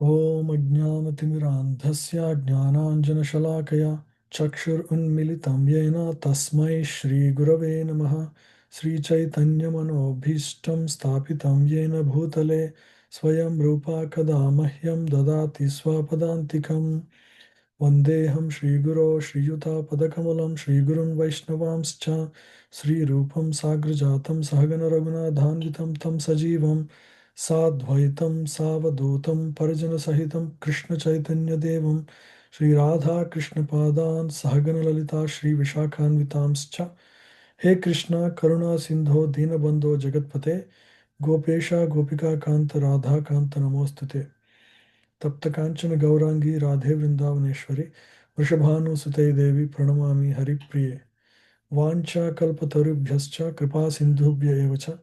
ॐ अज्ञानतिमिरान्धस्य ज्ञानाञ्जनशलाकया चक्षुरुन्मिलितं येन तस्मै श्रीगुरवे नमः। श्रीचैतन्यमनोभीष्टं स्थापितं येन भूतले स्वयं रूपा कदा मह्यं ददाति स्वपदान्तिकम्। वन्देऽहं श्रीगुरो श्रीयुतापदकमलं श्रीगुरुं वैष्णवांश्च श्रीरूपं साग्रजातं सहगणरघुनाथान्वितं तं सजीवं साद्वैतं सावधूतं परिजनसहितं कृष्णचैतन्यदेवं श्रीराधाकृष्णपादान् सहगणललिता श्रीविशाखान्वितांश्च। हे कृष्ण करुणा सिन्धो दीनबन्धो जगत्पते गोपेश गोपिकान्त राधाकान्त नमोऽस्तुते। तप्त कांचन गौरांगी राधे वृंदावनेश्वरी वृषभानुसुते देवी प्रणमामि हरिप्रिये। वाञ्छाकल्पतरुभ्यश्च कृपा सिन्धुभ्य एव च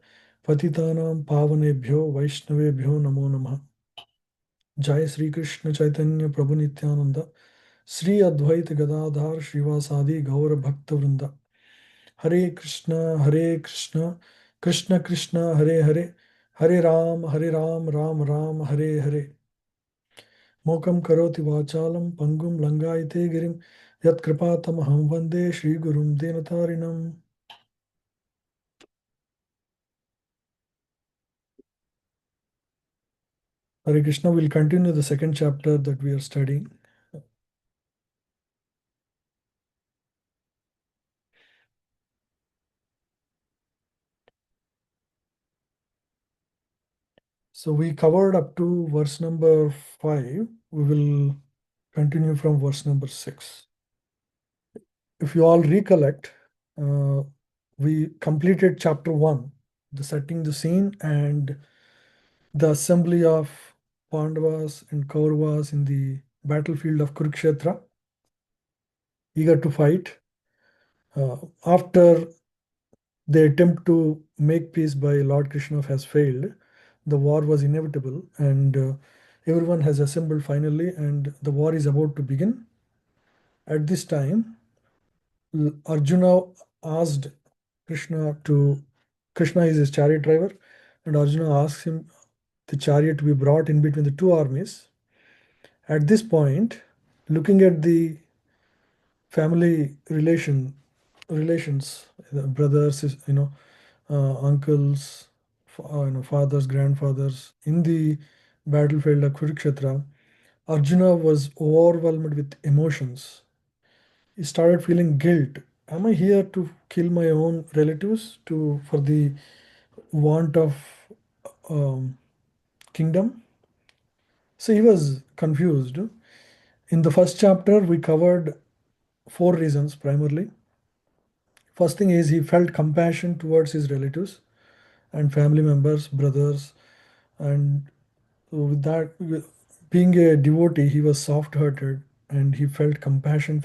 पतितानां पावनेभ्यो वैष्णवेभ्यो नमो नमः। जय श्री कृष्ण चैतन्य प्रभु नित्यानंद श्री अद्वैत गदाधार श्रीवासादि गौर भक्त वृंद। हरे कृष्ण कृष्ण कृष्ण हरे हरे हरे राम राम राम हरे हरे। मूकं करोति वाचालं पङ्गुं लङ्घयते गिरिं यत्कृपातमहं वन्दे श्रीगुरुं दीनतारिणम्। Hare Krishna will continue the second chapter that we are studying. So we covered up to verse number 5. We will continue from verse number 6. If you all recollect, uh, we completed chapter 1, the setting the scene and the assembly of Pandavas and Kauravas in the battlefield of Kurukshetra, eager to fight. After the attempt to make peace by Lord Krishna has failed, the war was inevitable, and everyone has assembled finally, and the war is about to begin. At this time, Arjuna asked Krishna to, Krishna is his chariot driver, and Arjuna asks him the chariot to be brought in between the two armies. At this point, looking at the family relations, brothers, uncles, fathers, grandfathers in the battlefield of Kurukshetra, Arjuna was overwhelmed with emotions. He started feeling guilt. Am I here to kill my own relatives to for the want of um, kingdom? So he was confused. In the first chapter, we covered four reasons primarily. First thing is he felt compassion towards his relatives and family members, brothers, and with that, being a devotee, he was soft-hearted and he felt compassion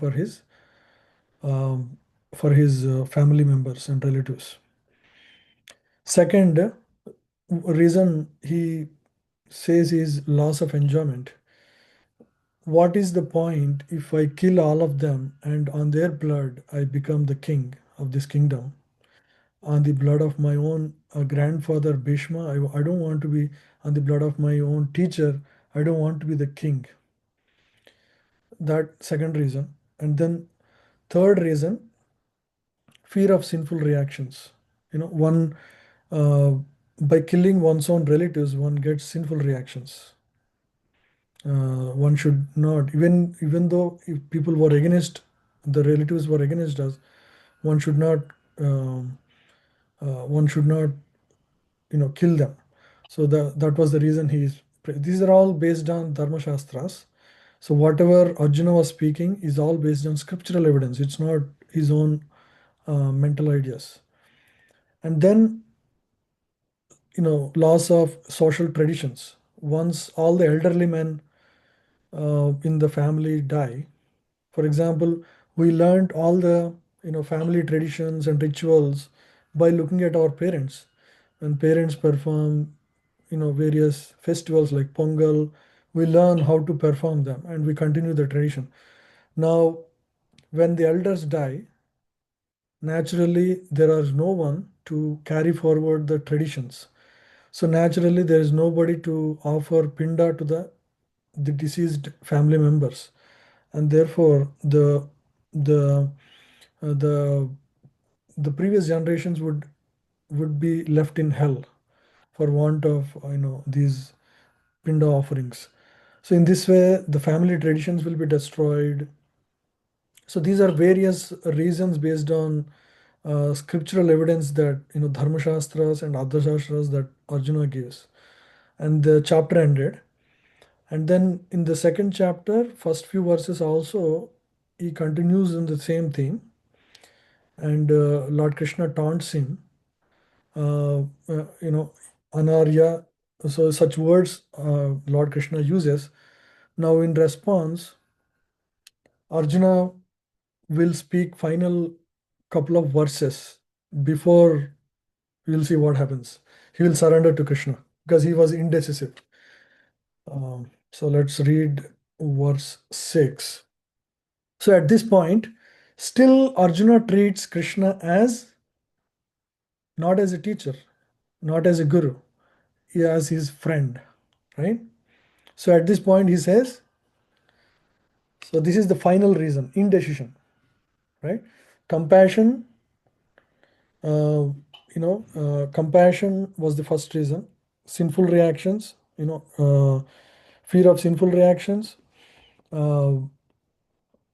um, for his family members and relatives. Second reason he says is loss of enjoyment. What is the point if I kill all of them and on their blood I become the king of this kingdom? On the blood of my own grandfather Bhishma, I don't want to be on the blood of my own teacher. I don't want to be the king. That second reason. And then third reason, fear of sinful reactions. One by killing one's own relatives, one gets sinful reactions. One should not, even though if people were against, the relatives were against us, one should not um, one should not kill them. So that was the reason these are all based on dharma shastras. So whatever Arjuna was speaking is all based on scriptural evidence. It's not his own mental ideas. And then loss of social traditions. Once all the elderly men in the family die, for example, we learned all the family traditions and rituals by looking at our parents. When parents perform various festivals like Pongal, we learn how to perform them and we continue the tradition. Now, when the elders die, naturally there is no one to carry forward the traditions. So naturally there is nobody to offer pinda to the the deceased family members, and therefore the the the previous generations would be left in hell for want of these pinda offerings. So in this way, the family traditions will be destroyed. So these are various reasons based on scriptural evidence that dharma shastras and adha shastras that Arjuna gives. And the chapter ended. And then in the second chapter, first few verses also, he continues in the same theme. And Lord Krishna taunts him, uh, Anarya. So such words Lord Krishna uses. Now in response, Arjuna will speak final couple of verses before we'll see what happens. He will surrender to Krishna because he was indecisive. So let's read verse 6. So at this point, still Arjuna treats Krishna as not as a teacher, not as a guru, as his friend, right? So at this point, he says, so this is the final reason, indecision, right? Compassion, uh, compassion was the first reason. Sinful reactions, fear of sinful reactions, uh,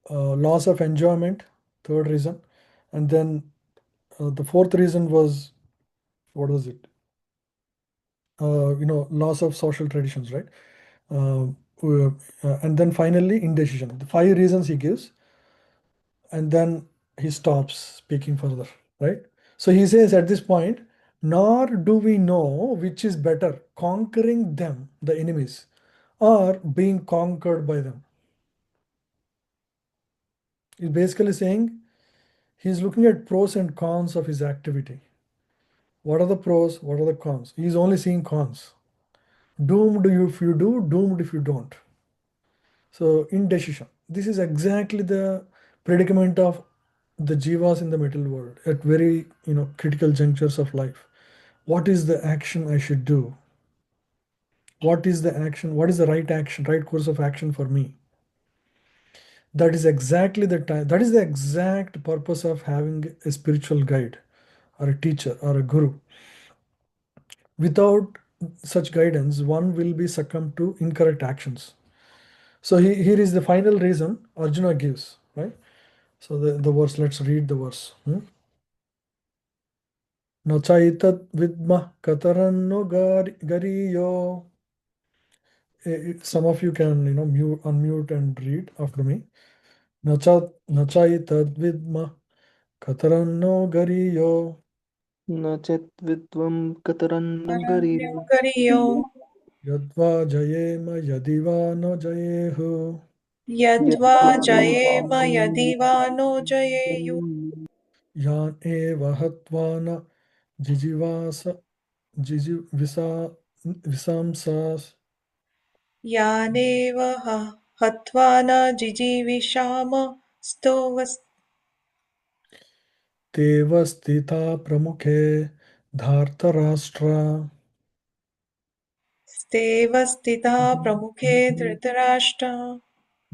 loss of enjoyment, third reason. And then the fourth reason was, what was it? Loss of social traditions, right? Uh, and then finally, indecision. The five reasons he gives, and then he stops speaking further, right? So he says at this point, nor do we know which is better, conquering them, the enemies, or being conquered by them. He's basically saying he's looking at pros and cons of his activity. What are the pros? What are the cons? He's only seeing cons. Doomed if you do, doomed if you don't. So indecision. This is exactly the predicament of the jivas in the material world at very critical junctures of life. What is the action I should do? What is the action? What is the right action, right course of action for me? That is exactly the time. That is the exact purpose of having a spiritual guide or a teacher or a guru. Without such guidance, one will be succumbed to incorrect actions. So here is the final reason Arjuna gives, right? So the verse, let's read the verse. No chaitat vidmah kataranno gariyo. Some of you can, unmute and read after me. No chaitat vidmah kataranno gariyo. न चेद्विद्वं कतरन्नु गरीयो Karyo Yadva jayema yadiva no jayehu. yadva यद्वा jayema yadiva no jayeyu Yan eva hatvana jijivasa jijivisa visamsas. yaneva hatvana jijivishama stovas Teva stita pramukhe dhartarashtra. steva stita pramukhe dhritarashtra.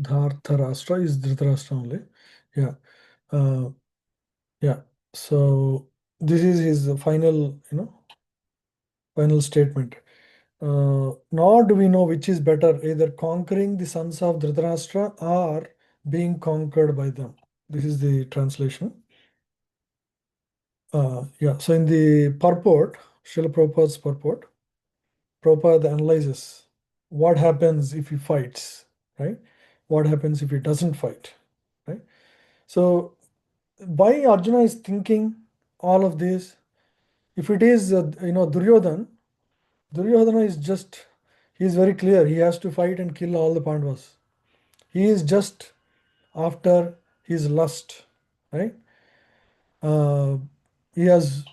Dhartarashtra is Dhritarashtra only. Yeah. Uh, yeah. So this is his final statement. Nor do we know which is better, either conquering the sons of Dhritarashtra or being conquered by them. This is the translation. Yeah. So in the purport, Srila Prabhupada's purport, Prabhupada analyzes what happens if he fights, right? What happens if he doesn't fight, right? So why Arjuna is thinking all of this? If it is Duryodhana is just, he is very clear. He has to fight and kill all the Pandavas. He is just after his lust, right? Uh, he has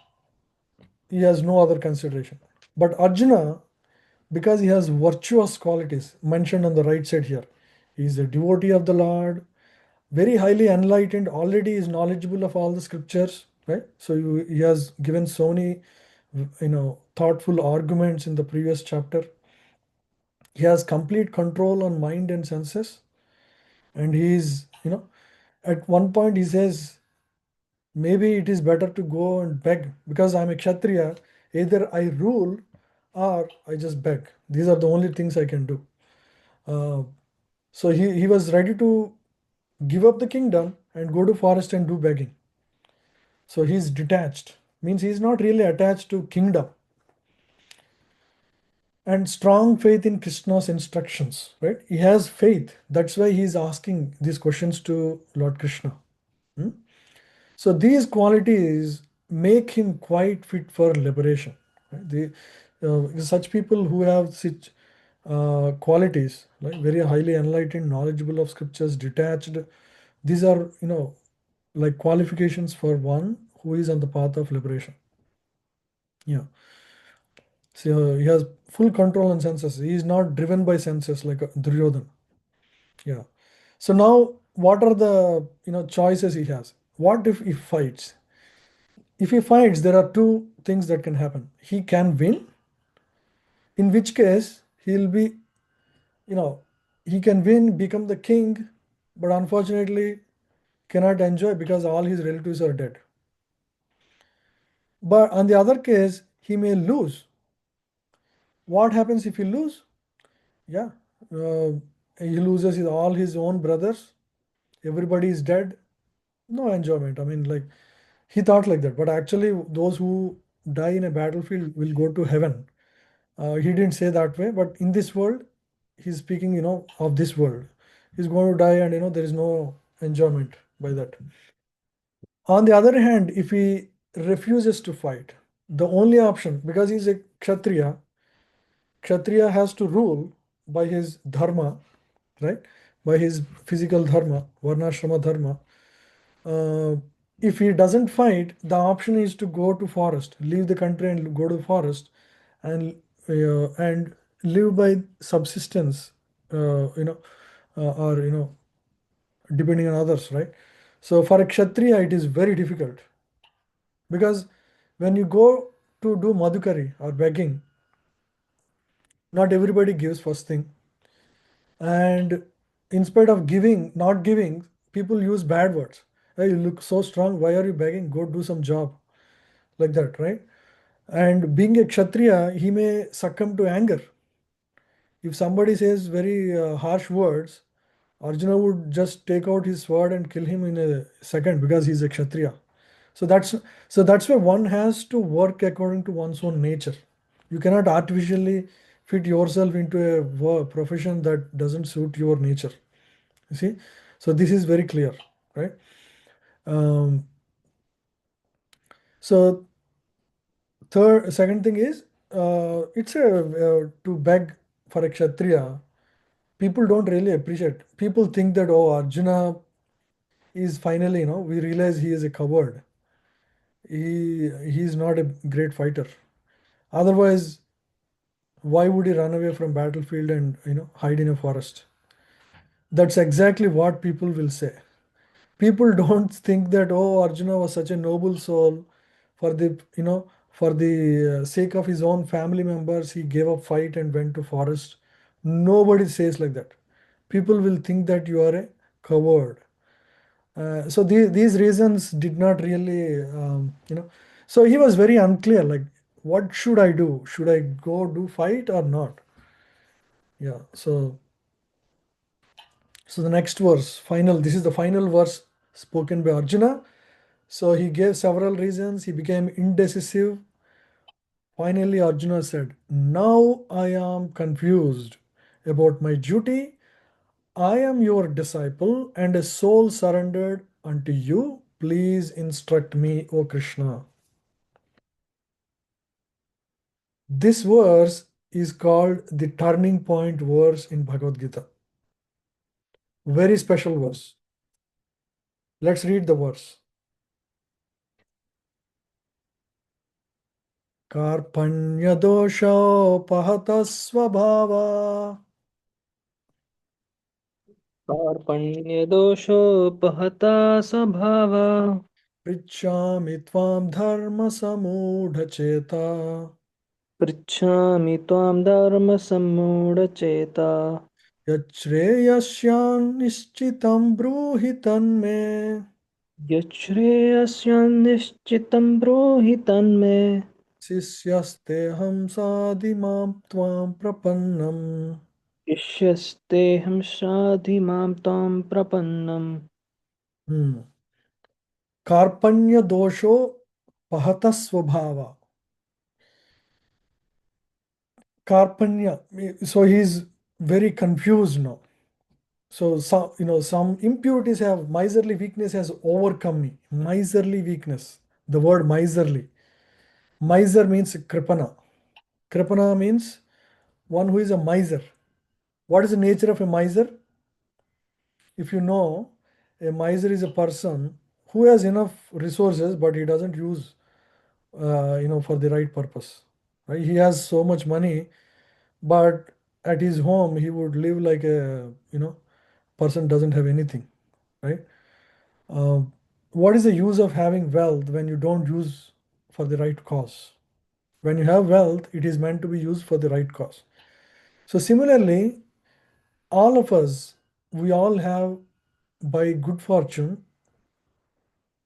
he has no other consideration. But Arjuna, because he has virtuous qualities mentioned on the right side here, he is a devotee of the Lord, very highly enlightened, already is knowledgeable of all the scriptures, right? So he has given so many thoughtful arguments in the previous chapter. He has complete control on mind and senses, and he's, at one point he says, maybe it is better to go and beg because I'm a Kshatriya. Either I rule or I just beg. These are the only things I can do. Uh, so he was ready to give up the kingdom and go to forest and do begging. So he's detached, means he's not really attached to kingdom. And strong faith in Krishna's instructions, right? He has faith. That's why he's asking these questions to Lord Krishna. Hmm? So these qualities make him quite fit for liberation. Right? Such people who have such qualities, like very highly enlightened, knowledgeable of scriptures, detached, these are, like qualifications for one who is on the path of liberation. Yeah. So he has full control on senses. He is not driven by senses like Duryodhana. Yeah. So now, what are the choices he has? What if he fights? If he fights, there are two things that can happen. He can win, in which case he'll be, you know, he can win, become the king, but unfortunately cannot enjoy because all his relatives are dead. But on the other case, he may lose. What happens if he lose? Yeah, uh, he loses all his own brothers. Everybody is dead. No enjoyment. I mean, like he thought like that, but actually, those who die in a battlefield will go to heaven. He didn't say that way, but in this world, he's speaking, of this world. He's going to die, and there is no enjoyment by that. On the other hand, if he refuses to fight, the only option, because he's a Kshatriya, Kshatriya has to rule by his dharma, right? By his physical dharma, varnashrama dharma. Uh, if he doesn't fight, the option is to go to forest, leave the country and go to the forest, and live by subsistence, or depending on others, right? So for a kshatriya, it is very difficult because when you go to do madhukari or begging, not everybody gives first thing, and in spite of giving, not giving, people use bad words. Hey, you look so strong. Why are you begging? Go do some job, like that, right? And being a kshatriya, he may succumb to anger. If somebody says very harsh words, Arjuna would just take out his sword and kill him in a second because he's a kshatriya. So that's why one has to work according to one's own nature. You cannot artificially fit yourself into a profession that doesn't suit your nature. You see, so this is very clear, right? Um, so second thing is, it's a to beg for a kshatriya. People don't really appreciate. People think that, oh, Arjuna is finally, we realize he is a coward. He's not a great fighter. Otherwise, why would he run away from battlefield and hide in a forest? That's exactly what people will say. People don't think that, oh, Arjuna was such a noble soul. For the for the sake of his own family members, he gave up fight and went to forest. Nobody says like that. People will think that you are a coward. So these reasons did not really, so he was very unclear, like, what should I do? Should I go do fight or not? Yeah. So the next verse, this is the final verse spoken by Arjuna. So he gave several reasons. He became indecisive. Finally, Arjuna said, now I am confused about my duty. I am your disciple and a soul surrendered unto you. Please instruct me, O Krishna. This verse is called the turning point verse in Bhagavad Gita. Very special verse. Let's read the verse. Karpanyadoshopahatas svabhava कार्पण्यदोषोपहता स्वभावा Prichami tvam dharma samudhacheta. पृच्छामि त्वां धर्मसम्मूढचेता यच्छ्रेयस्यान्निश्चितं ब्रूहि तन्मे यच्छ्रेयस्यान्निश्चितं ब्रूहि तन्मे शिष्यस्तेऽहं साधिमां त्वां प्रपन्नम्। शिष्यस्तेऽहं शाधि मां त्वां प्रपन्नम्। Hmm. Karpanya dosho pahata swabhava. Karpanya, so he's very confused now. So some impurities have miserly weakness has overcome me. Miserly weakness. The word miserly. Miser means kripana. Kripana means one who is a miser. What is the nature of a miser? If you know, a miser is a person who has enough resources but he doesn't use for the right purpose. Right? He has so much money, but at his home he would live like a person doesn't have anything, right? What is the use of having wealth when you don't use for the right cause? When you have wealth, it is meant to be used for the right cause. So similarly, all of us, we all have, by good fortune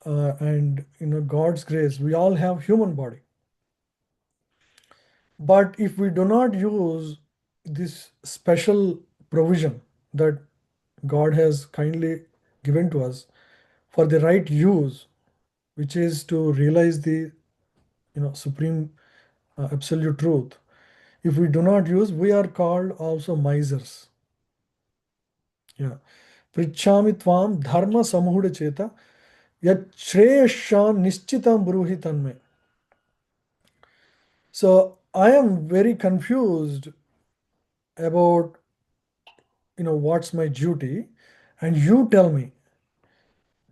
and God's grace, we all have human body. But if we do not use this special provision that God has kindly given to us for the right use, which is to realize the supreme absolute truth, if we do not use, we are called also misers. Yeah. Prichami tvam dharma samuhuda cheta yat shreyashan nishchitam bruhi tanme. So I am very confused about what's my duty, and you tell me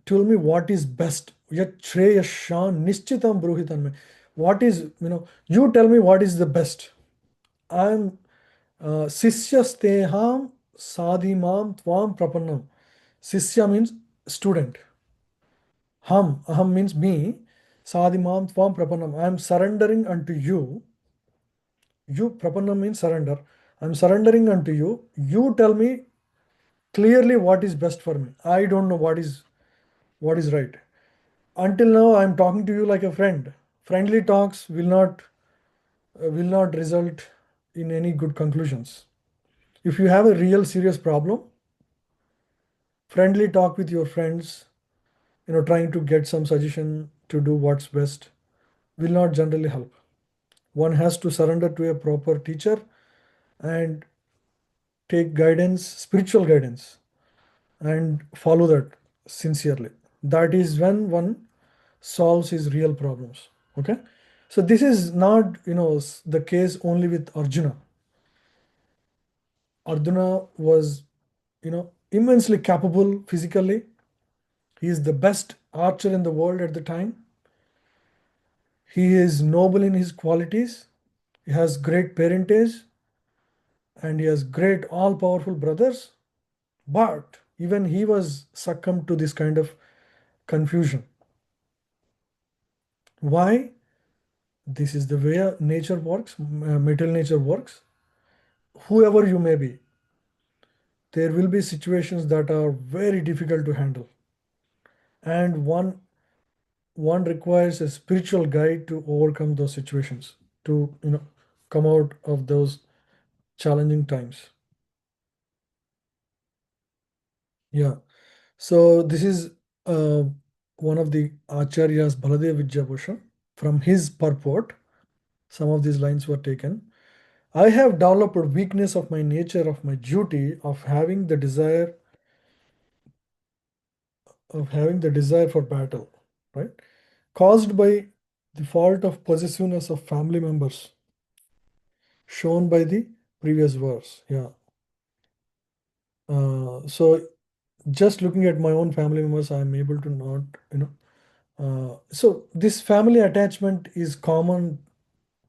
what is best. Yat shreyashan nishchitam bruhi tanme. What is, you tell me what is the best. I am Sisyasteham sadhimam tvam prapannam. Sisya means student. Aham means me. Sadhimam tvam prapannam. I am surrendering unto you. You, prapannam means surrender. I am surrendering unto you. You tell me clearly what is best for me. I don't know what is right. Until now, I am talking to you like a friend. Friendly talks will not result in any good conclusions. If you have a real serious problem, friendly talk with your friends, trying to get some suggestion to do what's best will not generally help. One has to surrender to a proper teacher and take guidance, spiritual guidance, and follow that sincerely. That is when one solves his real problems. Okay. So this is not the case only with Arjuna. Arjuna was immensely capable physically. He is the best archer in the world at the time. He is noble in his qualities. He has great parentage and he has great all powerful brothers. But even he was succumbed to this kind of confusion. Why? This is the way nature works, material nature works. Whoever you may be, there will be situations that are very difficult to handle. And one requires a spiritual guide to overcome those situations, to come out of those challenging times. Yeah. So this is uh, one of the Acharyas, Baladev Vidyabhushan. From his purport, some of these lines were taken. I have developed weakness of my nature, of my duty, of having the desire for battle, right? Caused by the fault of possessiveness of family members, shown by the previous verse. Yeah. So just looking at my own family members, I am able to not, so this family attachment is common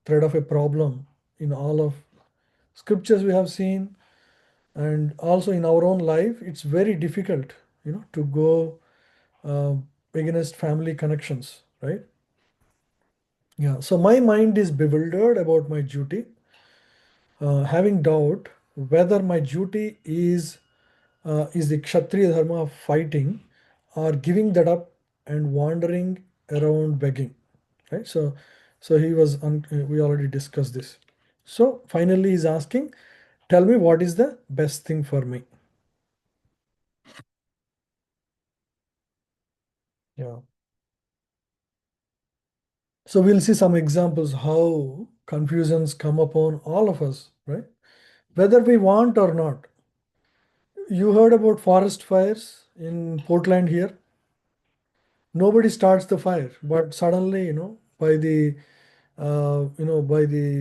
thread of a problem in all of scriptures we have seen, and also in our own life. It's very difficult, to go uh, against family connections, right? Yeah, so my mind is bewildered about my duty, having doubt whether my duty is the Kshatriya dharma of fighting or giving that up and wandering around begging. Right? So he was, we already discussed this. So finally, he's asking, tell me what is the best thing for me. Yeah. So we'll see some examples how confusions come upon all of us, right? Whether we want or not. You heard about forest fires in Portland here. Nobody starts the fire, but suddenly, by the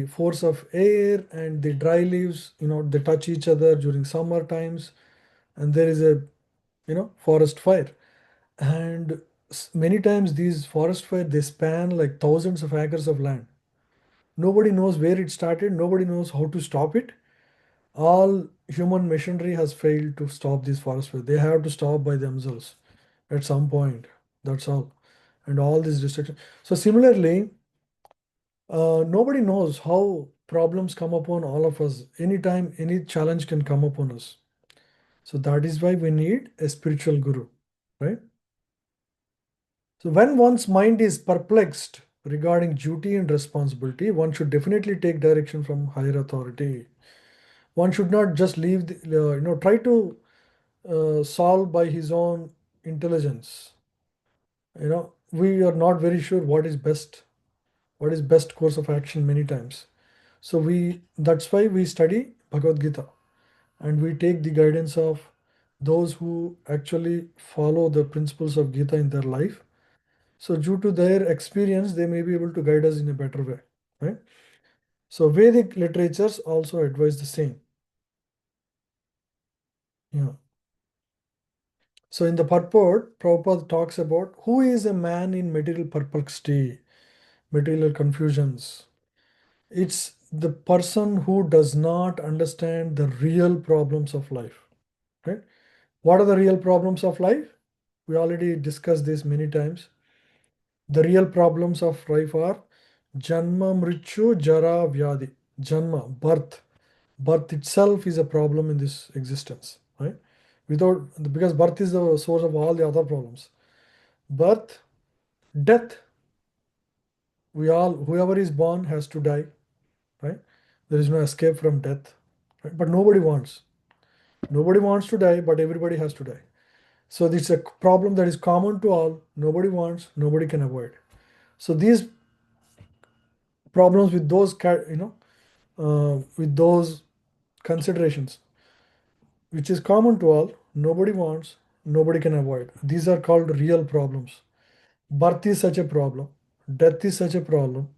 force of air and the dry leaves, they touch each other during summer times, and there is a, forest fire. And many times these forest fire, they span like thousands of acres of land. Nobody knows where it started. Nobody knows how to stop it. All human machinery has failed to stop these forest fires. They have to stop by themselves at some point. That's all. And all these destruction. So similarly, nobody knows how problems come upon all of us. Anytime, any challenge can come upon us. So that is why we need a spiritual guru, right? So when one's mind is perplexed regarding duty and responsibility, one should definitely take direction from higher authority. One should not just leave, try to solve by his own intelligence. We are not very sure what is best course of action many times. So that's why we study Bhagavad Gita, and we take the guidance of those who actually follow the principles of Gita in their life. So due to their experience, they may be able to guide us in a better way, right? So Vedic literatures also advise the same. Yeah. So in the purport, Prabhupada talks about who is a man in material perplexity, material confusions. It's the person who does not understand the real problems of life, right? What are the real problems of life? We already discussed this many times. The real problems of life are Janma, Mrichu, Jara, Vyadi. Janma, birth. Birth itself is a problem in this existence, right? Because birth is the source of all the other problems. Birth, death. Whoever is born has to die, right? There is no escape from death, right? But nobody wants. Nobody wants to die, but everybody has to die. So this is a problem that is common to all. Nobody wants, nobody can avoid. So these problems with with those considerations, which is common to all, nobody wants, nobody can avoid. These are called real problems. Birth is such a problem. Death is such a problem.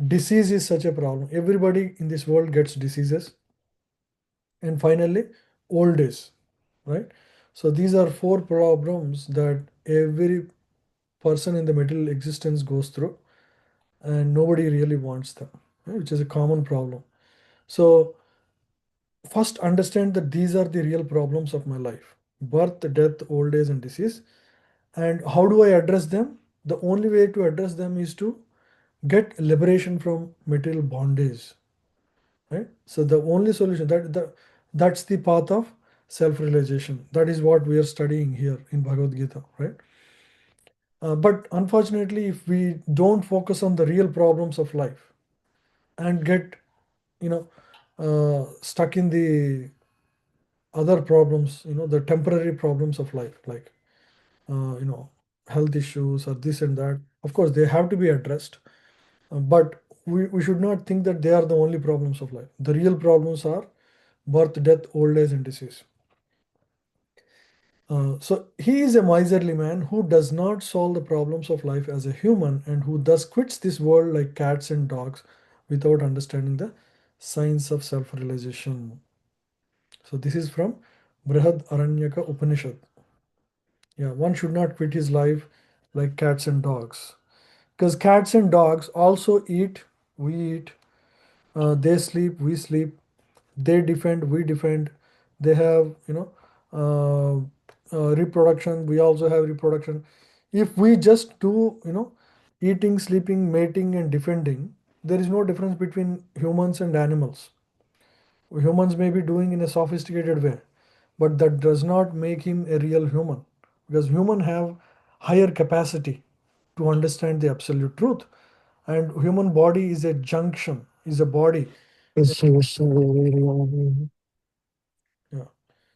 Disease is such a problem. Everybody in this world gets diseases. And finally, old age, right? So these are four problems that every person in the material existence goes through, and nobody really wants them, right? Which is a common problem. So first understand that these are the real problems of my life: birth, death, old age, and disease. And how do I address them? The only way to address them is to get liberation from material bondage, right? So the only solution that's the path of self-realization. That is what we are studying here in Bhagavad Gita, right? But unfortunately, if we don't focus on the real problems of life and get, you know, stuck in the other problems, the temporary problems of life, like, you know, health issues or this and that, of course, they have to be addressed. But we should not think that they are the only problems of life. The real problems are birth, death, old age, and disease. So he is a miserly man who does not solve the problems of life as a human and who thus quits this world like cats and dogs without understanding the science of self-realization. So this is from Brihad Aranyaka Upanishad. Yeah, one should not quit his life like cats and dogs. Because cats and dogs also eat, we eat, they sleep, we sleep, they defend, we defend, they have, reproduction, we also have reproduction. If we just do, eating, sleeping, mating, and defending, there is no difference between humans and animals. Humans may be doing in a sophisticated way, but that does not make him a real human, because human have higher capacity to understand the absolute truth, and human body is a junction, is a body. Yeah.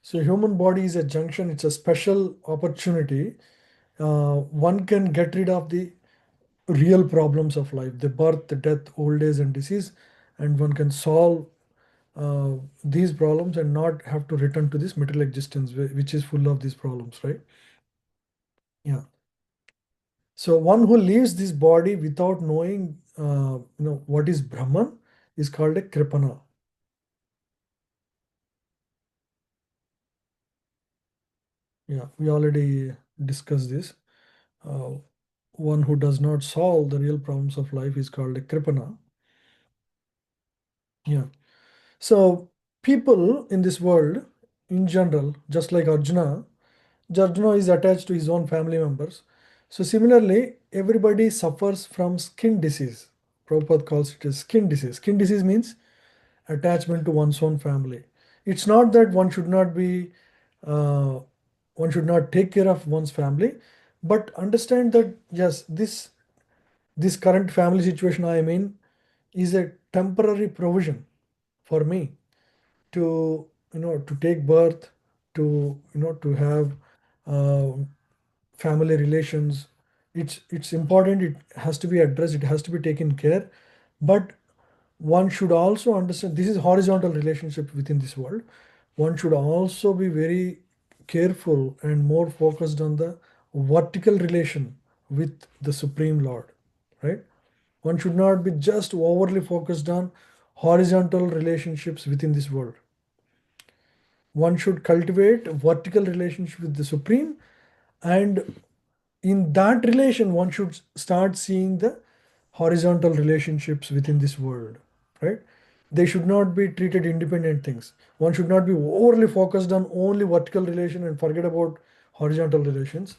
So human body is a junction. It's a special opportunity. One can get rid of the real problems of life, the birth, the death, old age, and disease, and one can solve uh, these problems and not have to return to this material existence, which is full of these problems, right? Yeah. So one who leaves this body without knowing, what is Brahman is called a Kripana. Yeah, we already discussed this. Uh, One who does not solve the real problems of life is called a Kripana. Yeah. So people in this world, in general, just like Arjuna is attached to his own family members. So similarly, everybody suffers from skin disease. Prabhupada calls it as skin disease. Skin disease means attachment to one's own family. It's not that uh, one should not take care of one's family, but understand that yes, this current family situation I am in is a temporary provision for me to to take birth, to to have uh, family relations. It's important, it has to be addressed, it has to be taken care, but one should also understand this is horizontal relationship within this world. One should also be very careful and more focused on the vertical relation with the Supreme Lord, right? One should not be just overly focused on horizontal relationships within this world. One should cultivate vertical relationship with the Supreme, and in that relation one should start seeing the horizontal relationships within this world, right? They should not be treated independent things. One should not be overly focused on only vertical relation and forget about horizontal relations.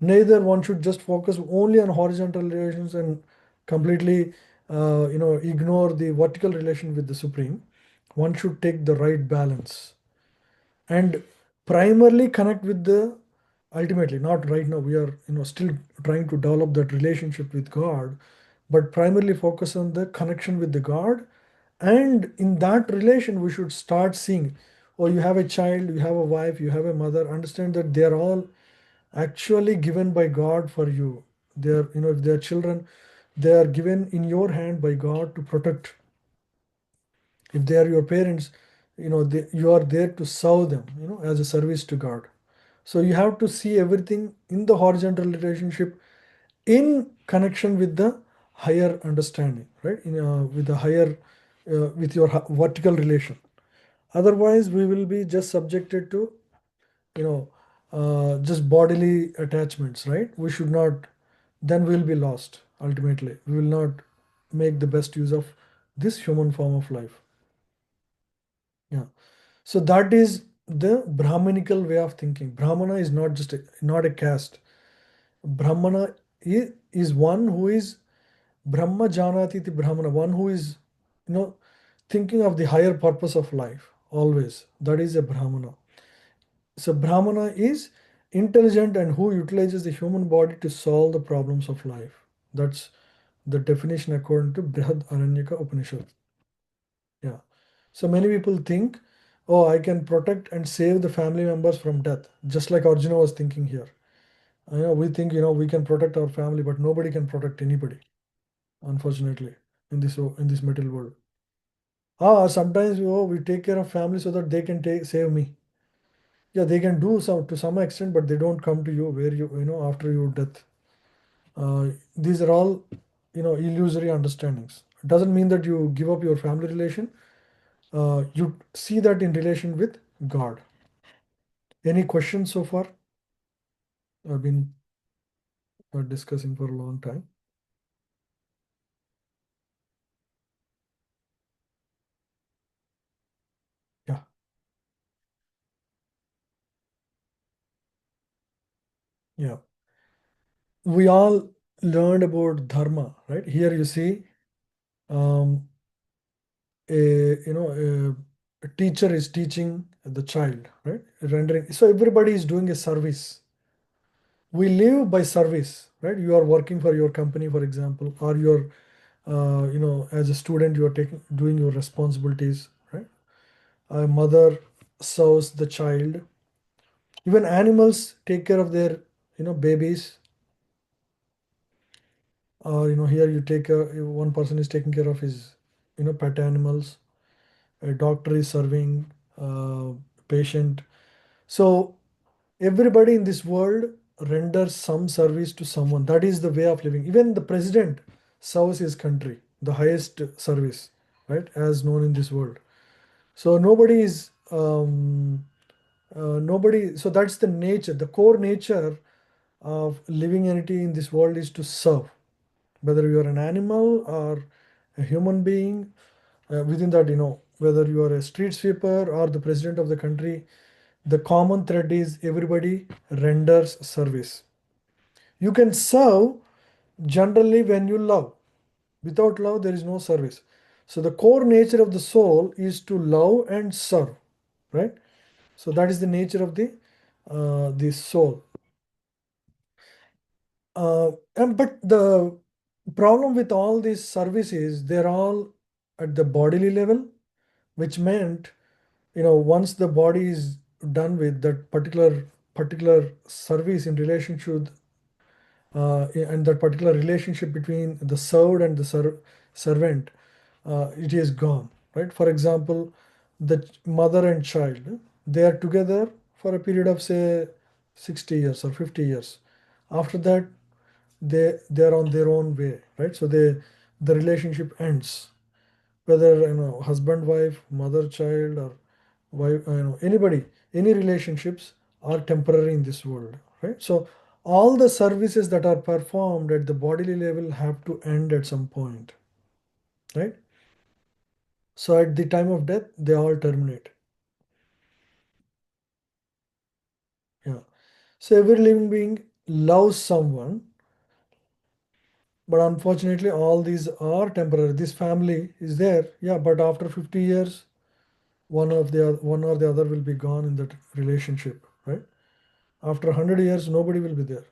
Neither one should just focus only on horizontal relations and completely ignore the vertical relation with the Supreme. One should take the right balance and primarily connect with the ultimately, not right now, we are still trying to develop that relationship with God, but primarily focus on the connection with the God. And in that relation we should start seeing, oh, you have a child, you have a wife, you have a mother, understand that they are all actually given by God for you. They are, if they are children, they are given in your hand by God to protect. If they are your parents, you are there to serve them, as a service to God. So you have to see everything in the horizontal relationship in connection with the higher understanding, right? With the higher, with your vertical relation. Otherwise, we will be just subjected to, you know, just bodily attachments, right? We should not, then we will be lost ultimately. We will not make the best use of this human form of life. Yeah. So that is the Brahminical way of thinking. Brahmana is not just not a caste. Brahmana is one who is Brahma Janati iti Brahmana, one who is, you know, thinking of the higher purpose of life always. That is a Brahmana. So Brahmana is intelligent and who utilizes the human body to solve the problems of life. That's the definition according to Brihad Aranyaka Upanishad. Yeah. So many people think, oh, I can protect and save the family members from death, just like Arjuna was thinking here. We think, we can protect our family, but nobody can protect anybody, unfortunately, in this material world. Sometimes we take care of family so that they can save me. Yeah, they can do some to some extent, but they don't come to you where after your death. These are all illusory understandings. It doesn't mean that you give up your family relation. You see that in relation with God. Any questions so far? I've been discussing for a long time. Yeah, yeah. We all learned about dharma, right? Here you see um, a a teacher is teaching the child, right? Rendering. So everybody is doing a service. We live by service, right? You are working for your company, for example, or you're as a student, you are taking doing your responsibilities, right? A mother serves the child. Even animals take care of their babies, or here you take care, one person is taking care of his pet animals. A doctor is serving uh, patient. So everybody in this world renders some service to someone. That is the way of living. Even the president serves his country, the highest service, right, as known in this world. So nobody is nobody. So that's the nature, the core nature of living entity in this world is to serve, whether you are an animal or a human being. Within that, whether you are a street sweeper or the president of the country, the common thread is everybody renders service. You can serve generally when you love. Without love, there is no service. So the core nature of the soul is to love and serve, right? So that is the nature of the soul. But the problem with all these services, they're all at the bodily level, which meant, once the body is done with that particular service in relationship, and that particular relationship between the served and the servant, it is gone, right? For example, the mother and child, they are together for a period of say 60 years or 50 years. After that, they're on their own way, right? So the relationship ends, whether husband wife, mother child, or wife, anybody, any relationships are temporary in this world, right? So all the services that are performed at the bodily level have to end at some point, right? So at the time of death, they all terminate. Yeah. So every living being loves someone, but unfortunately, all these are temporary. This family is there, yeah, but after 50 years, one or the other will be gone in that relationship, right? After 100 years, nobody will be there.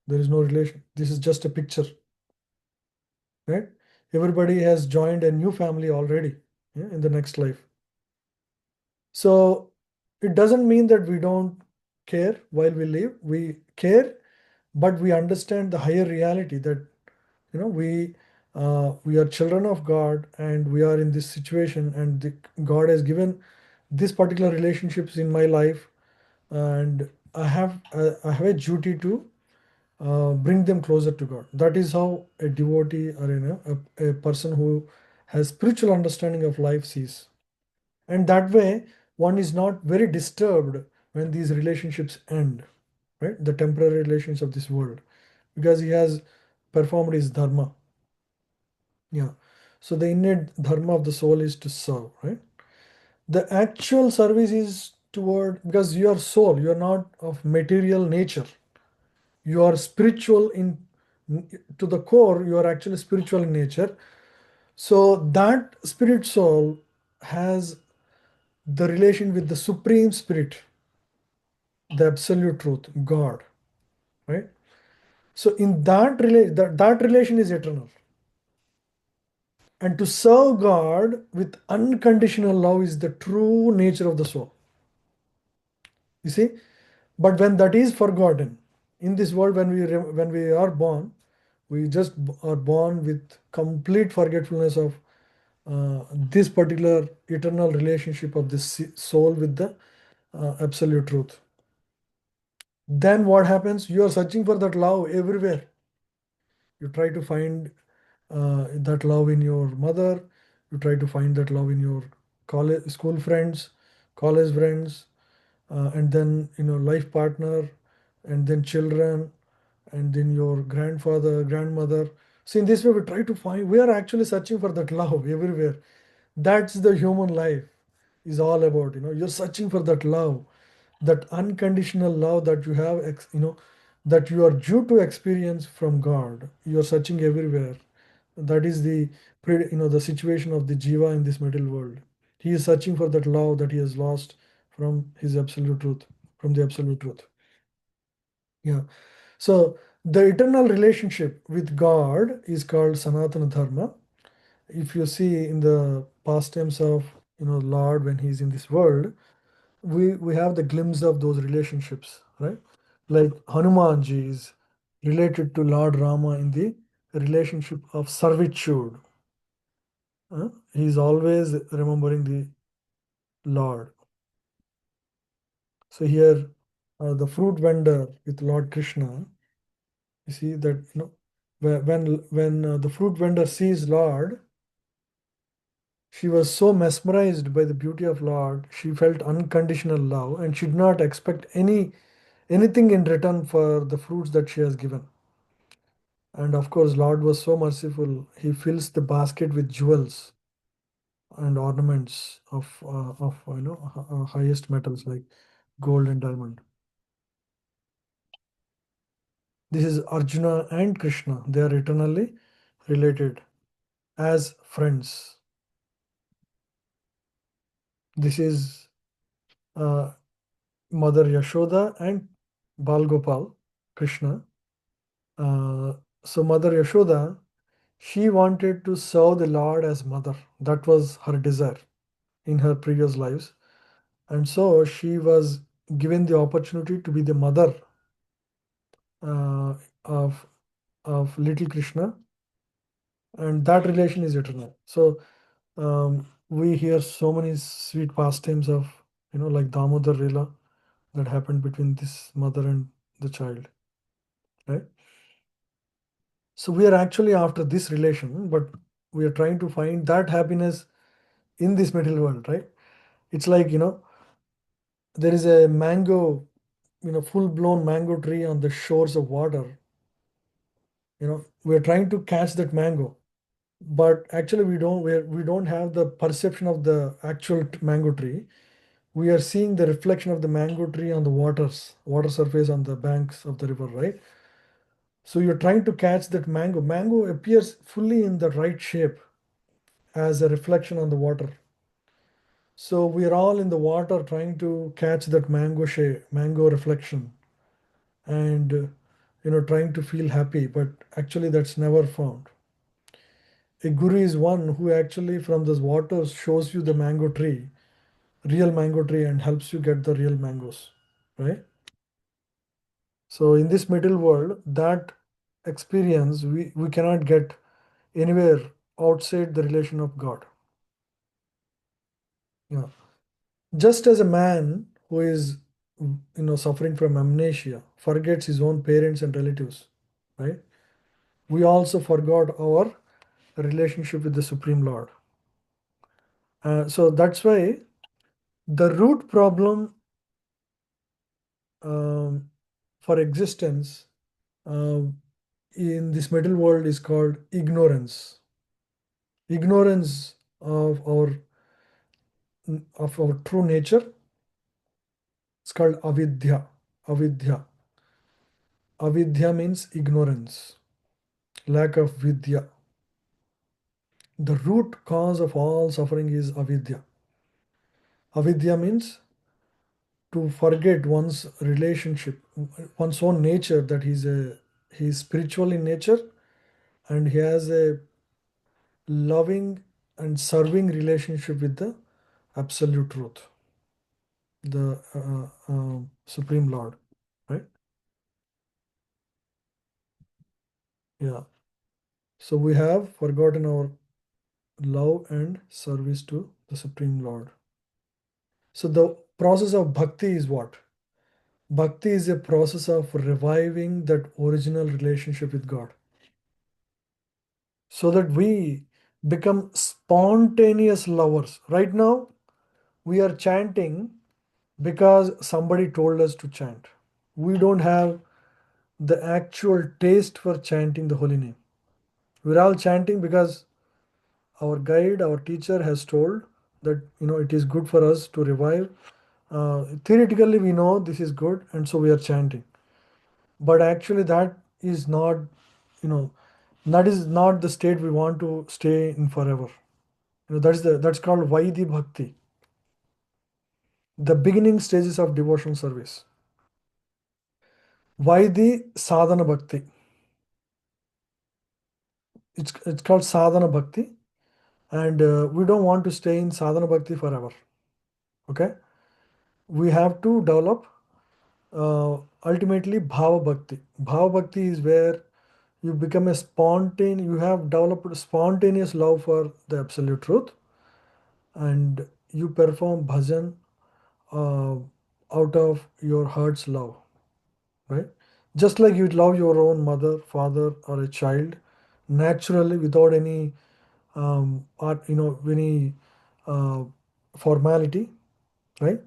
There is no relation. This is just a picture, right? Everybody has joined a new family already, yeah, in the next life. So it doesn't mean that we don't care while we live. We care, but we understand the higher reality that we are children of God, and we are in this situation, and God has given this particular relationships in my life, and I have a duty to bring them closer to God. That is how a devotee, or a person who has spiritual understanding of life sees. And that way, one is not very disturbed when these relationships end, right? The temporary relations of this world, because he has performed his dharma. Yeah. So the innate dharma of the soul is to serve, right? The actual service is toward, because you are soul, you are not of material nature. You are spiritual in to the core, you are actually spiritual in nature. So that spirit soul has the relation with the supreme spirit, the absolute truth, God, right? So in that relation is eternal. And to serve God with unconditional love is the true nature of the soul. You see, but when that is forgotten in this world, when we are born, we just are born with complete forgetfulness of this particular eternal relationship of the soul with the absolute truth. Then what happens? You are searching for that love everywhere. You try to find that love in your mother. You try to find that love in your college, school friends, college friends, and then life partner, and then children, and then your grandfather, grandmother. So in this way, we try to find. We are actually searching for that love everywhere. That's the human life is all about. You're searching for that love, that unconditional love that you have. that you are due to experience from God. You are searching everywhere. That is the the situation of the jiva in this material world. He is searching for that love that he has lost from his absolute truth, from the absolute truth. Yeah. So the eternal relationship with God is called Sanatana Dharma. If you see in the past tense of Lord when he's in this world, we have the glimpse of those relationships, right? Like Hanumanji is related to Lord Rama in the relationship of servitude. He's always remembering the Lord. So here, the fruit vendor with Lord Krishna, you see that when the fruit vendor sees Lord, she was so mesmerized by the beauty of Lord, she felt unconditional love and she did not expect anything in return for the fruits that she has given. And of course, Lord was so merciful. He fills the basket with jewels and ornaments of highest metals like gold and diamond. This is Arjuna and Krishna. They are eternally related as friends. This is uh, Mother Yashoda and Balgopal, Krishna. Uh, so Mother Yashoda, she wanted to serve the Lord as mother. That was her desire in her previous lives. And so she was given the opportunity to be the mother uh, of little Krishna, and that relation is eternal. So we hear so many sweet pastimes of like Damodar Lila that happened between this mother and the child, right? So we are actually after this relation, but we are trying to find that happiness in this material world, right? It's like there is a mango, full blown mango tree on the shores of water. We're trying to catch that mango, but actually we don't have the perception of the actual mango tree. We are seeing the reflection of the mango tree on the water surface on the banks of the river, right? So you're trying to catch that mango appears fully in the right shape as a reflection on the water. So we are all in the water trying to catch that mango shape, mango reflection, and trying to feel happy, but actually that's never found. A guru is one who actually from this water shows you the mango tree, real mango tree, and helps you get the real mangoes, right? So in this middle world, that experience we cannot get anywhere outside the relation of God. Yeah. Just as a man who is suffering from amnesia forgets his own parents and relatives, right? We also forgot our relationship with the Supreme Lord. So that's why the root problem um, for existence um, in this middle world is called ignorance. Ignorance of our true nature. It's called avidya. Avidya. Avidya means ignorance, lack of vidya. The root cause of all suffering is avidya. Avidya means to forget one's relationship, one's own nature, that he's spiritual in nature and he has a loving and serving relationship with the absolute truth, the Supreme Lord, right? Yeah. So we have forgotten our love and service to the Supreme Lord. So the process of bhakti is what? Bhakti is a process of reviving that original relationship with God so that we become spontaneous lovers. Right now, we are chanting because somebody told us to chant. We don't have the actual taste for chanting the holy name. We're all chanting because our guide, our teacher has told that it is good for us to revive. Theoretically, we know this is good, and so we are chanting. but actually that is not, you know, that is not the state we want to stay in forever. That's called Vaidhi Bhakti, the beginning stages of devotional service. Vaidhi Sadhana Bhakti. It's called Sadhana Bhakti, and we don't want to stay in Sadhana Bhakti forever. Okay, we have to develop ultimately Bhava Bhakti. Bhava Bhakti is where you become a spontaneous, you have developed spontaneous love for the absolute truth, and you perform bhajan uh, out of your heart's love, right? Just like you love your own mother, father, or a child naturally without any any uh, formality, right?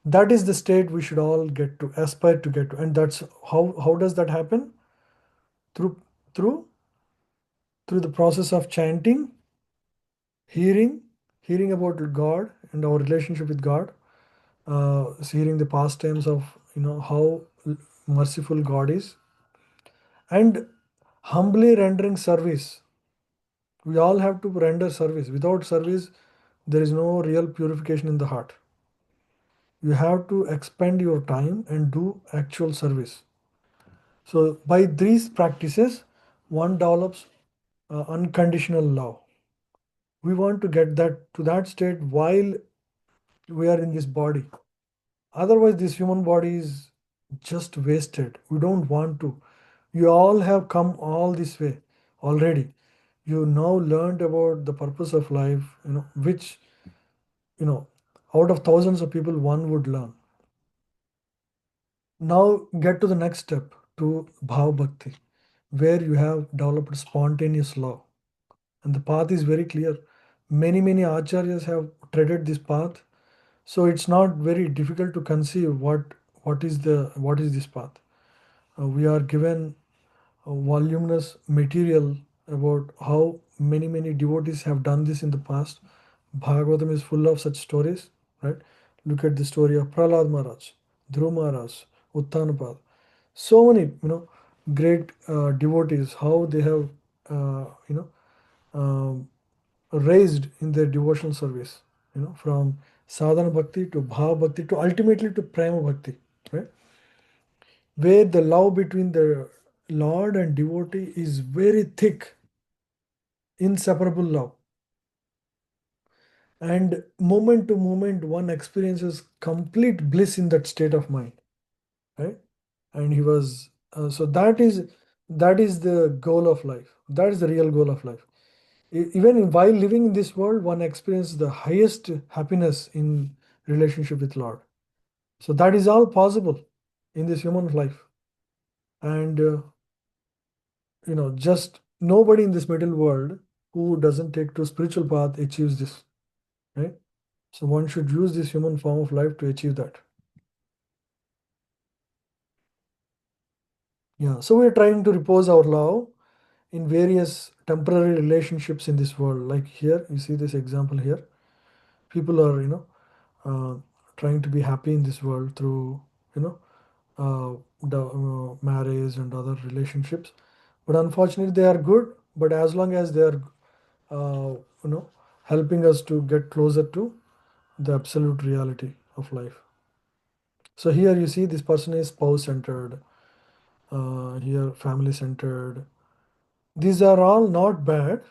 That is the state we should all get to, aspire to get to, and that's how does that happen? Through through through the process of chanting, hearing, hearing about God and our relationship with God, hearing the pastimes of how merciful God is, and humbly rendering service. We all have to render service. Without service, there is no real purification in the heart. You have to expend your time and do actual service. So, by these practices, one develops unconditional love. We want to get that to that state while we are in this body. Otherwise, this human body is just wasted. We don't want to. You all have come all this way already. You now learned about the purpose of life, which, you know, out of thousands of people, one would learn. Now get to the next step to Bhav Bhakti, where you have developed spontaneous love. And the path is very clear. Many acharyas have treaded this path, so it's not very difficult to conceive what is this path. We are given voluminous material about how many devotees have done this in the past. Bhagavatam is full of such stories, right? Look at the story of Prahlad Maharaj, Dhruv Maharaj, Uttanapad. So many, great devotees, how they have, um, raised in their devotional service, from sadhana bhakti to bhava bhakti to ultimately to prema bhakti, right? Where the love between the Lord and devotee is very thick, inseparable love. And moment to moment, one experiences complete bliss in that state of mind, right? And he was so that is the goal of life. That is the real goal of life. Even while living in this world, one experiences the highest happiness in relationship with Lord. So that is all possible in this human life. And just nobody in this middle world who doesn't take to spiritual path achieves this, right? So one should use this human form of life to achieve that. Yeah. So we're trying to repose our love in various temporary relationships in this world. Like here, you see this example here. People are, uh, trying to be happy in this world through, marriage and other relationships. But unfortunately, they are good. But as long as they are, uh, you know, helping us to get closer to the absolute reality of life. So here you see this person is spouse centered, here family centered. These are all not bad,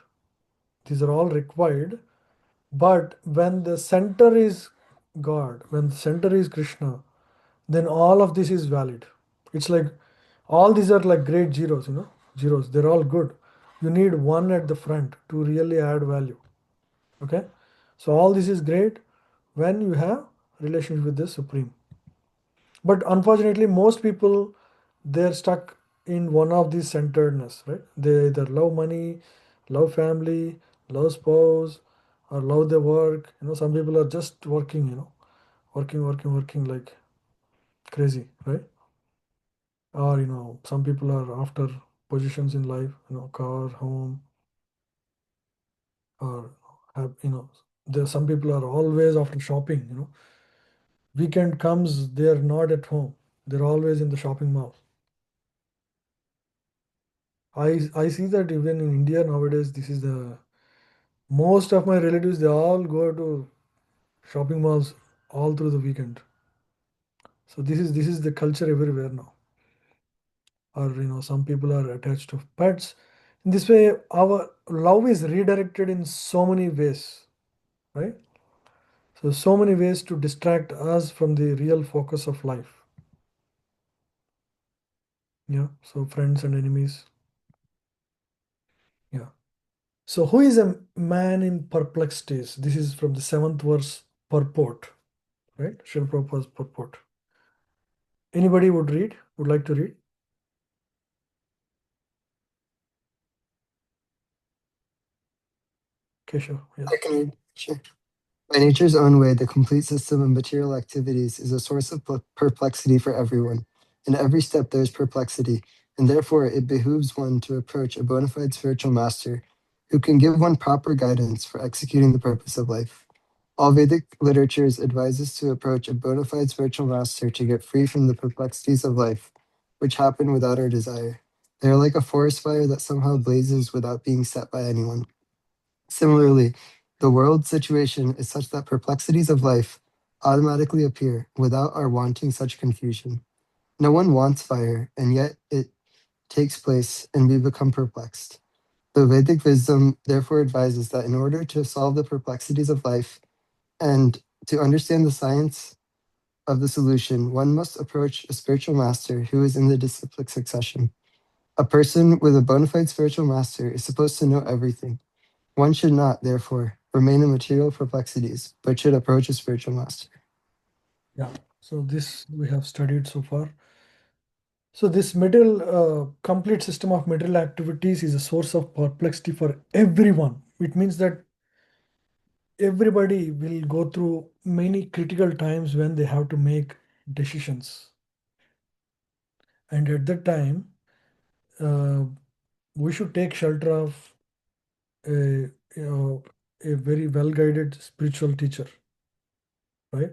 these are all required. But when the center is God, when the center is Krishna, then all of this is valid. It's like all these are like great zeros, zeros. They're all good. You need one at the front to really add value. Okay, so all this is great when you have relationship with the Supreme. But unfortunately, most people they're stuck in one of these centeredness, right? They either love money, love family, love spouse, or love their work. Some people are just working, working like crazy, right? Or some people are after positions in life, car, home, or have there some people are always after shopping. Weekend comes, they're not at home. They're always in the shopping mall. I see that even in India nowadays, this is the most of my relatives, they all go to shopping malls all through the weekend. So this is the culture everywhere now. Or some people are attached to pets. In this way, our love is redirected in so many ways, right? So many ways to distract us from the real focus of life. Yeah. So friends and enemies. Yeah. So who is a man in perplexities? This is from the seventh verse purport, right? Srila Prabhupada's purport. Anybody would like to read? Keshav, yeah. I can read. Sure. By nature's own way, the complete system of material activities is a source of perplexity for everyone. In every step, there is perplexity, and therefore it behooves one to approach a bona fide spiritual master who can give one proper guidance for executing the purpose of life. All Vedic literatures advise us to approach a bona fide spiritual master to get free from the perplexities of life, which happen without our desire. They are like a forest fire that somehow blazes without being set by anyone. Similarly, the world situation is such that perplexities of life automatically appear without our wanting such confusion. No one wants fire, and yet it takes place and we become perplexed. The Vedic wisdom therefore advises that in order to solve the perplexities of life and to understand the science of the solution, one must approach a spiritual master who is in the disciplic succession. A person with a bona fide spiritual master is supposed to know everything. One should not, therefore, remain in material perplexities, but should approach a spiritual master. Yeah. So this we have studied so far. So this complete system of material activities is a source of perplexity for everyone. It means that everybody will go through many critical times when they have to make decisions. And at that time, uh, we should take shelter of a, a very well guided spiritual teacher, right?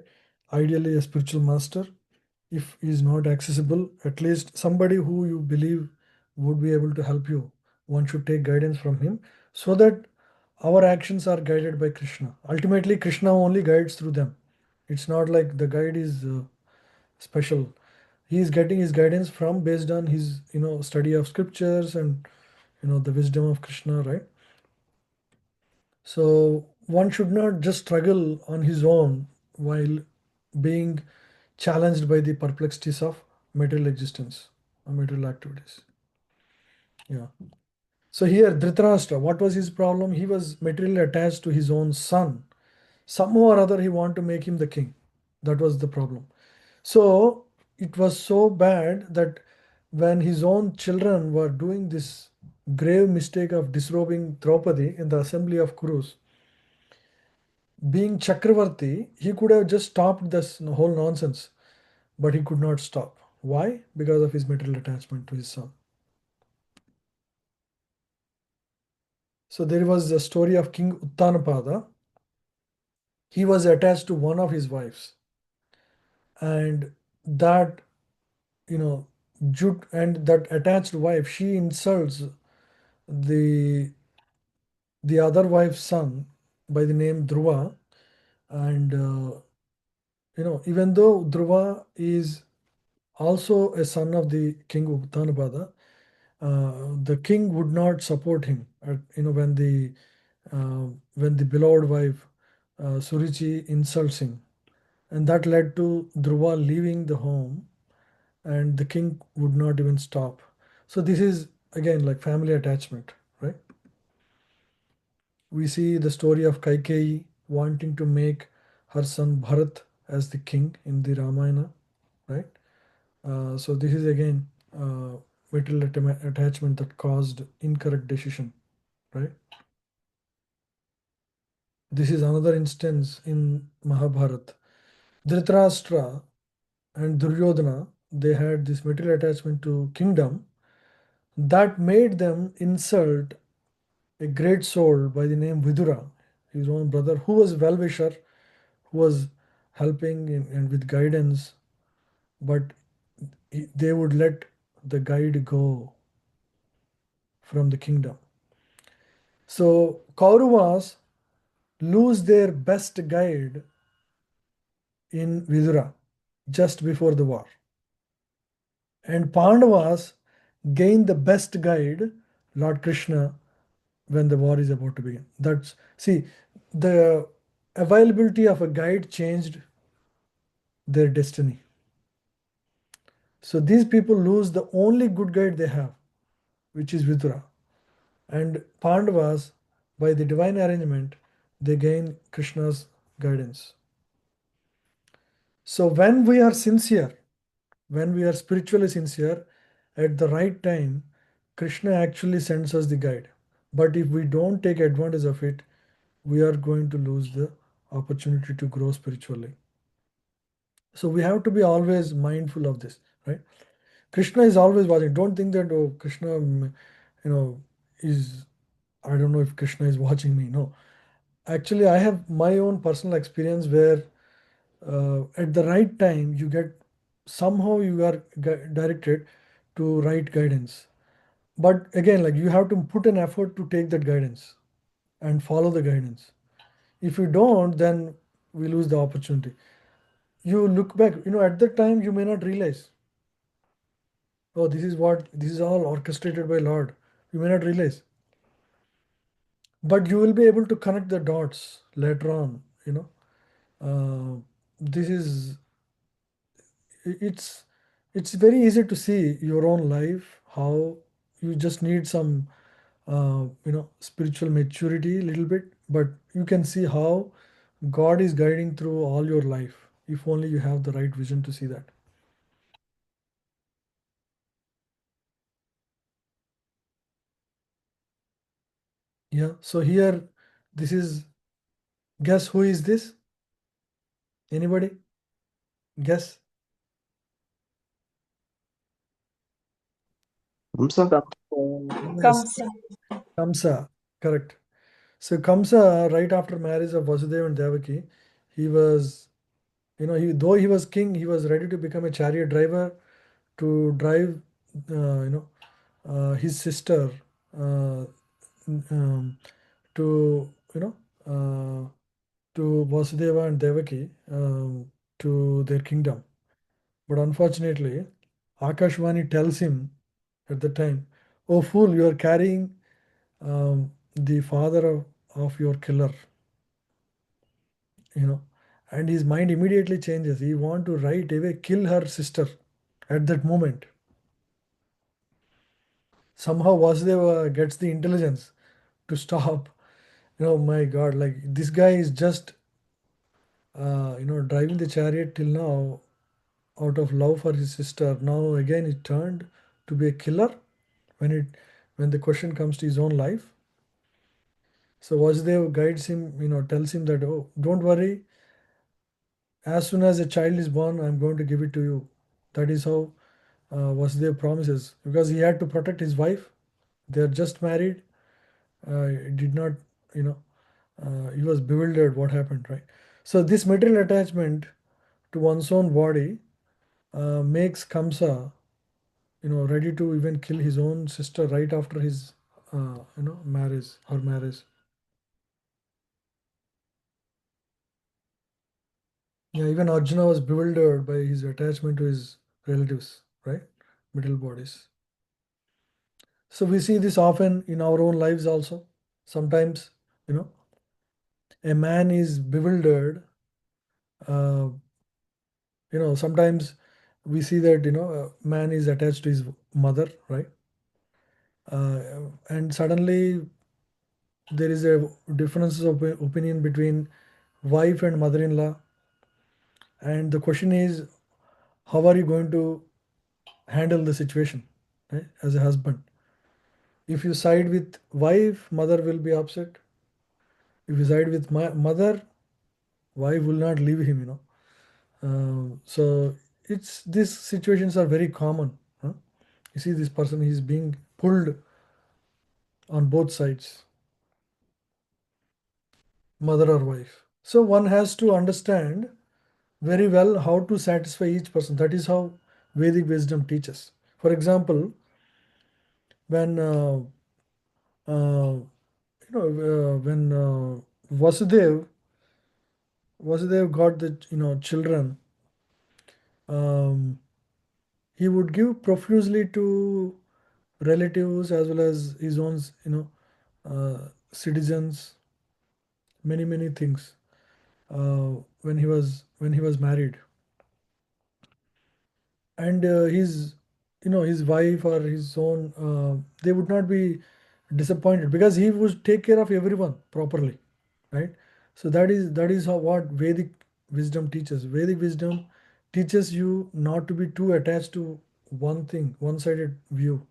Ideally, a spiritual master. If he is not accessible, at least somebody who you believe would be able to help you. One should take guidance from him so that our actions are guided by Krishna. Ultimately, Krishna only guides through them. It's not like the guide is special. He is getting his guidance from based on his study of scriptures and the wisdom of Krishna, right? So one should not just struggle on his own while being challenged by the perplexities of material existence or material activities. Yeah. So here, Dhritarashtra, what was his problem? He was materially attached to his own son. Somehow or other, he wanted to make him the king. That was the problem. So it was so bad that when his own children were doing this grave mistake of disrobing Draupadi in the assembly of Kurus, being Chakravarti, he could have just stopped this whole nonsense, but he could not stop. Why? Because of his material attachment to his son. So there was the story of King Uttanapada. He was attached to one of his wives, and that you know, and that attached wife, she insults the the other wife's son by the name Dhruva, and even though Dhruva is also a son of the king Uttanapada, the king would not support him. When the beloved wife Surichi insults him, and that led to Dhruva leaving the home, and the king would not even stop. So this is again like family attachment, right? We see the story of Kaikeyi wanting to make her son Bharat as the king in the Ramayana, right? So this is again material attachment that caused incorrect decision, right? This is another instance in Mahabharata. Dhritarashtra and Duryodhana, they had this material attachment to kingdom that made them insult a great soul by the name Vidura, his own brother, who was well-wisher, who was helping and with guidance, but they would let the guide go. from the kingdom. So Kauravas lose their best guide in Vidura just before the war. And Pandavas gain the best guide, Lord Krishna, when the war is about to begin. That's see, the availability of a guide changed their destiny. So these people lose the only good guide they have, which is Vidura. And Pandavas, by the divine arrangement, they gain Krishna's guidance. So when we are sincere, when we are spiritually sincere, at the right time, Krishna actually sends us the guide. But if we don't take advantage of it, we are going to lose the opportunity to grow spiritually. So we have to be always mindful of this, right? Krishna is always watching. Don't think that, oh, Krishna, is, I don't know if Krishna is watching me. No. Actually, I have my own personal experience where at the right time you get, somehow you are directed to right guidance. But again, like, you have to put an effort to take that guidance and follow the guidance. If you don't, then we lose the opportunity. You look back, at that time you may not realize, oh, this is all orchestrated by Lord. You may not realize. But you will be able to connect the dots later on, this is it's very easy to see your own life, how you just need some spiritual maturity a little bit, but you can see how God is guiding through all your life, if only you have the right vision to see that. Yeah, so here, this is, guess who is this? Anybody guess? Kamsa? Yes, Kamsa. Kamsa, correct. So Kamsa, right after marriage of Vasudeva and Devaki, he was, though he was king, he was ready to become a chariot driver to drive, his sister, uh, um, to, to Vasudeva and Devaki, to their kingdom. But unfortunately, Akashvani tells him at the time, "Oh fool, you are carrying the father of your killer." you know and his mind immediately changes. He want to right away kill her sister at that moment. Somehow Vasudeva gets the intelligence to stop. My God, like, this guy is just driving the chariot till now out of love for his sister. Now again it turned to be a killer when it when the question comes to his own life. So Vasudeva guides him, tells him that, oh, don't worry, as soon as a child is born, I'm going to give it to you. That is how Vasudeva promises, because he had to protect his wife. They are just married. Did not, you know, he was bewildered what happened, right? So this material attachment to one's own body makes Kamsa, ready to even kill his own sister right after his, marriage, her marriage. Yeah, even Arjuna was bewildered by his attachment to his relatives, right? Middle bodies. So we see this often in our own lives also. Sometimes, you know, a man is bewildered. Uh, sometimes we see that, a man is attached to his mother, right? And suddenly there is a difference of opinion between wife and mother-in-law. And the question is, how are you going to handle the situation, right, as a husband? If you side with wife, mother will be upset. If you side with my mother, wife will not leave him, so it's these situations are very common. Huh? You see, this person is being pulled on both sides, mother or wife. So one has to understand very well how to satisfy each person. That is how Vedic wisdom teaches. For example, when Uh, when Vasudev got the children, um, he would give profusely to relatives as well as his own citizens, many things, when he was married. And his wife or his own, they would not be disappointed because he would take care of everyone properly, right? So that is how what Vedic wisdom teaches. Vedic wisdom teaches you not to be too attached to one thing, one-sided view.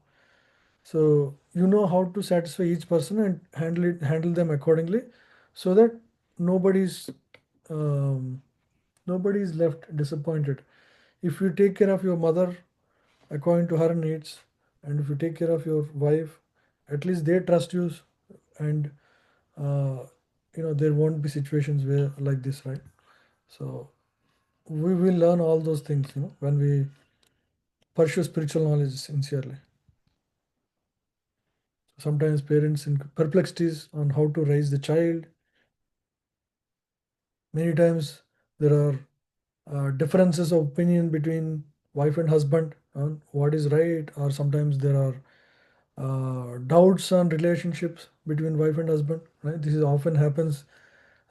So you know how to satisfy each person and handle them accordingly, so that nobody's um, nobody's left disappointed. If you take care of your mother according to her needs, and if you take care of your wife, at least they trust you, and uh, there won't be situations where like this, right? So we will learn all those things, when we pursue spiritual knowledge sincerely. Sometimes parents in perplexities on how to raise the child. Many times there are differences of opinion between wife and husband on what is right, or sometimes there are doubts on relationships between wife and husband, right? This is often happens.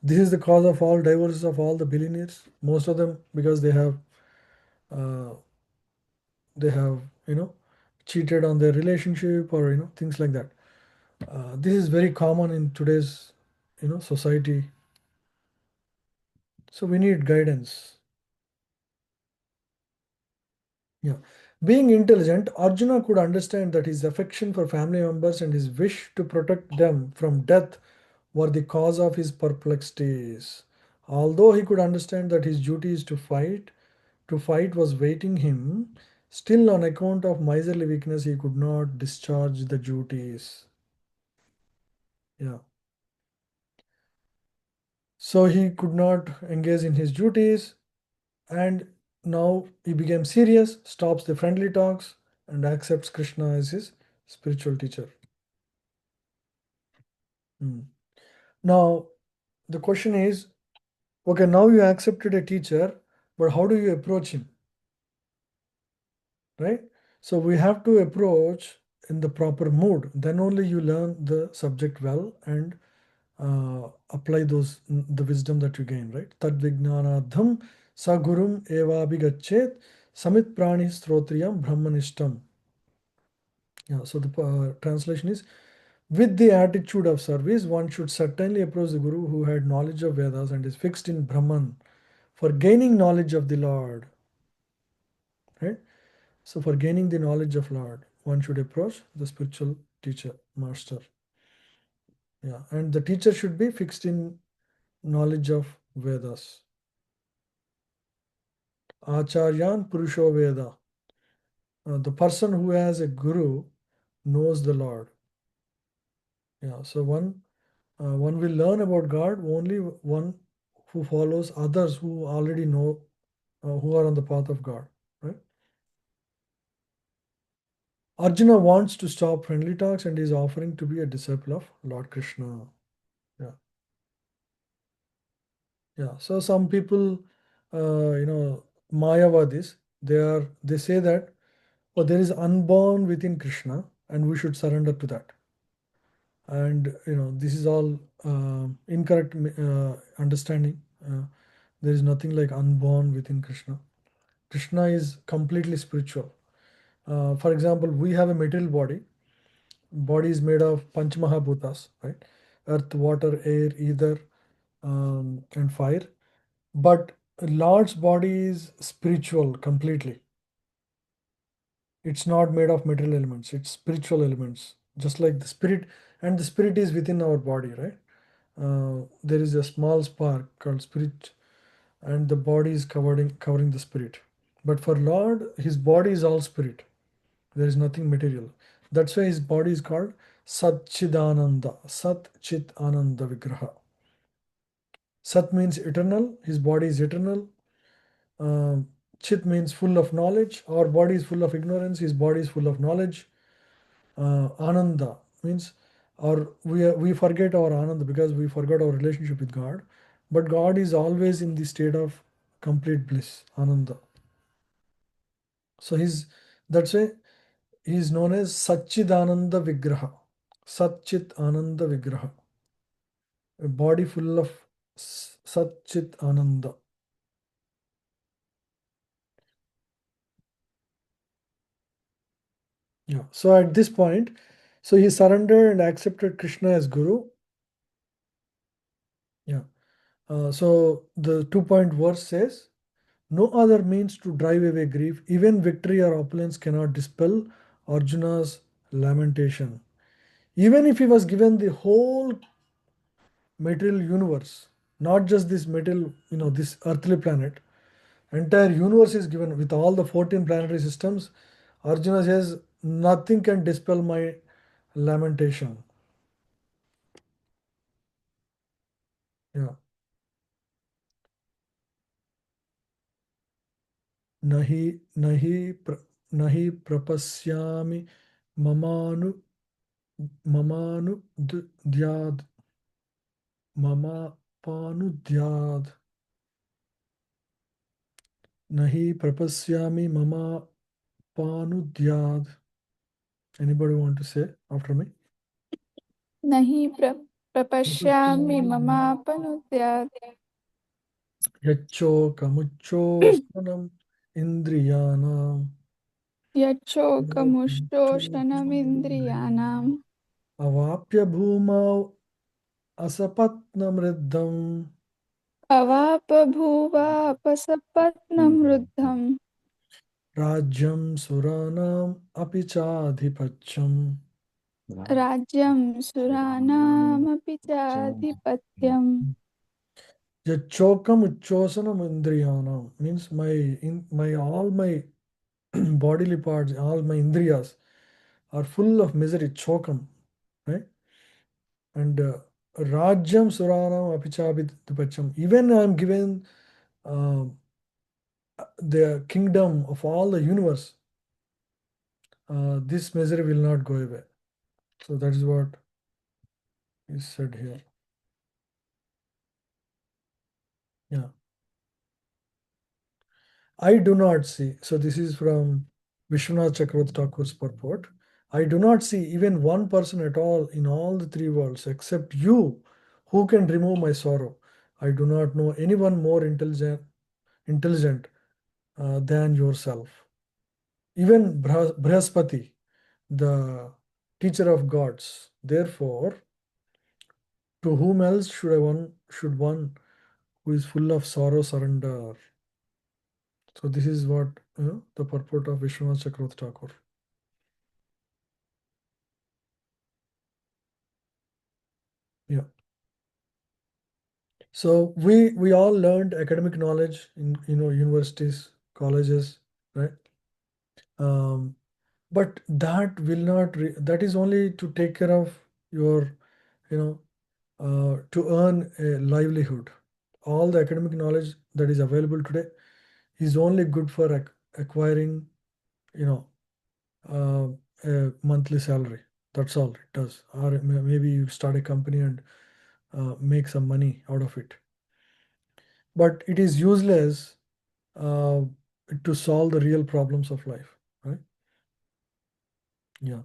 This is the cause of all divorces of all the billionaires, most of them, because uh, they have cheated on their relationship, or things like that. This is very common in today's society. So we need guidance. Yeah. Being intelligent, Arjuna could understand that his affection for family members and his wish to protect them from death were the cause of his perplexities. Although he could understand that his duty is to fight was waiting him, still on account of miserly weakness he could not discharge the duties. Yeah. So he could not engage in his duties, and now he became serious, stops the friendly talks, and accepts Krishna as his spiritual teacher. Hmm. Now, the question is, okay, now you accepted a teacher, but how do you approach him, right? So we have to approach in the proper mood. Then only you learn the subject well and apply the wisdom that you gain, right? Tad vijnanadham sagurum evabhigachet samit prani strotriyam brahmanishtam. Yeah, so the translation is, with the attitude of service, one should certainly approach the Guru who had knowledge of Vedas and is fixed in Brahman for gaining knowledge of the Lord. Right? So for gaining the knowledge of Lord, one should approach the spiritual teacher, master. Yeah, and the teacher should be fixed in knowledge of Vedas. Acharyan Purusho Veda. The person who has a guru knows the Lord. Yeah, so one will learn about God only one who follows others who already know, who are on the path of God. Right? Arjuna wants to stop friendly talks and is offering to be a disciple of Lord Krishna. Yeah, yeah. So some people, Mayavadis, they say that, oh, there is unborn within Krishna, and we should surrender to that. And this is all incorrect understanding. There is nothing like unborn within Krishna. Krishna is completely spiritual. For example, we have a material body. Body is made of Panchamahabhutas, right? Earth, water, air, ether, and fire. But Lord's body is spiritual completely. It's not made of material elements. It's spiritual elements, just like the spirit, and the spirit is within our body, right? There is a small spark called spirit, and the body is covering the spirit. But for Lord, his body is all spirit. There is nothing material. That's why his body is called Satchidananda, Sat Chit Ananda Vigraha. Sat means eternal, his body is eternal. Uh, Chit means full of knowledge. Our body is full of ignorance, his body is full of knowledge. Ananda means or we forget our ananda because we forgot our relationship with God. But God is always in the state of complete bliss, ananda. So that's why he is known as Satchidananda Vigraha. Satchit Ananda Vigraha. A body full of Satchit Ananda. Yeah. So at this point, so he surrendered and accepted Krishna as Guru. Yeah. So the 2-point verse says, no other means to drive away grief, even victory or opulence cannot dispel Arjuna's lamentation. Even if he was given the whole material universe, not just this material, this earthly planet, entire universe is given with all the 14 planetary systems, Arjuna says, nothing can dispel my lamentation. Yeah. Nahi nahi nahi prapasyami mamanu mamanu dyad mama panudyad nahi prapasyami mama panudyad. Anybody want to say after me? नहि प्रपश्यामि ममापनुद्यात् Yachokamuchosanam indriyanam यच्छोकमुष्टोषणमिन्द्रियाणाम् avapya bhumau asapatnamriddham अवापभूवापसपत्नं रुद्धम् rajyam suranam apichadhipacham राज्यं सुराणामपि चाधिपत्यम् Yachokam uchchosanam indriyanam means my all my bodily parts, all my indriyas are full of misery, chokam, right? And Rajyam Suranam Apichabhitapacham. Even I am given uh, the kingdom of all the universe, this misery will not go away. So that is what is said here. Yeah. I do not see. So this is from Vishwanath Chakravarti Thakur's purport. I do not see even one person at all in all the three worlds except you who can remove my sorrow. I do not know anyone more intelligent than yourself. Even Brihaspati, the teacher of gods. Therefore, to whom else should one who is full of sorrow surrender? So this is what the purport of Vishwanath Chakravarti Thakur. Yeah. So we all learned academic knowledge in universities, colleges, right? But that will not. That is only to take care of your, to earn a livelihood. All the academic knowledge that is available today is only good for acquiring, you know, a monthly salary. That's all it does. Or maybe you start a company and make some money out of it. But it is useless uh, to solve the real problems of life, right? Yeah.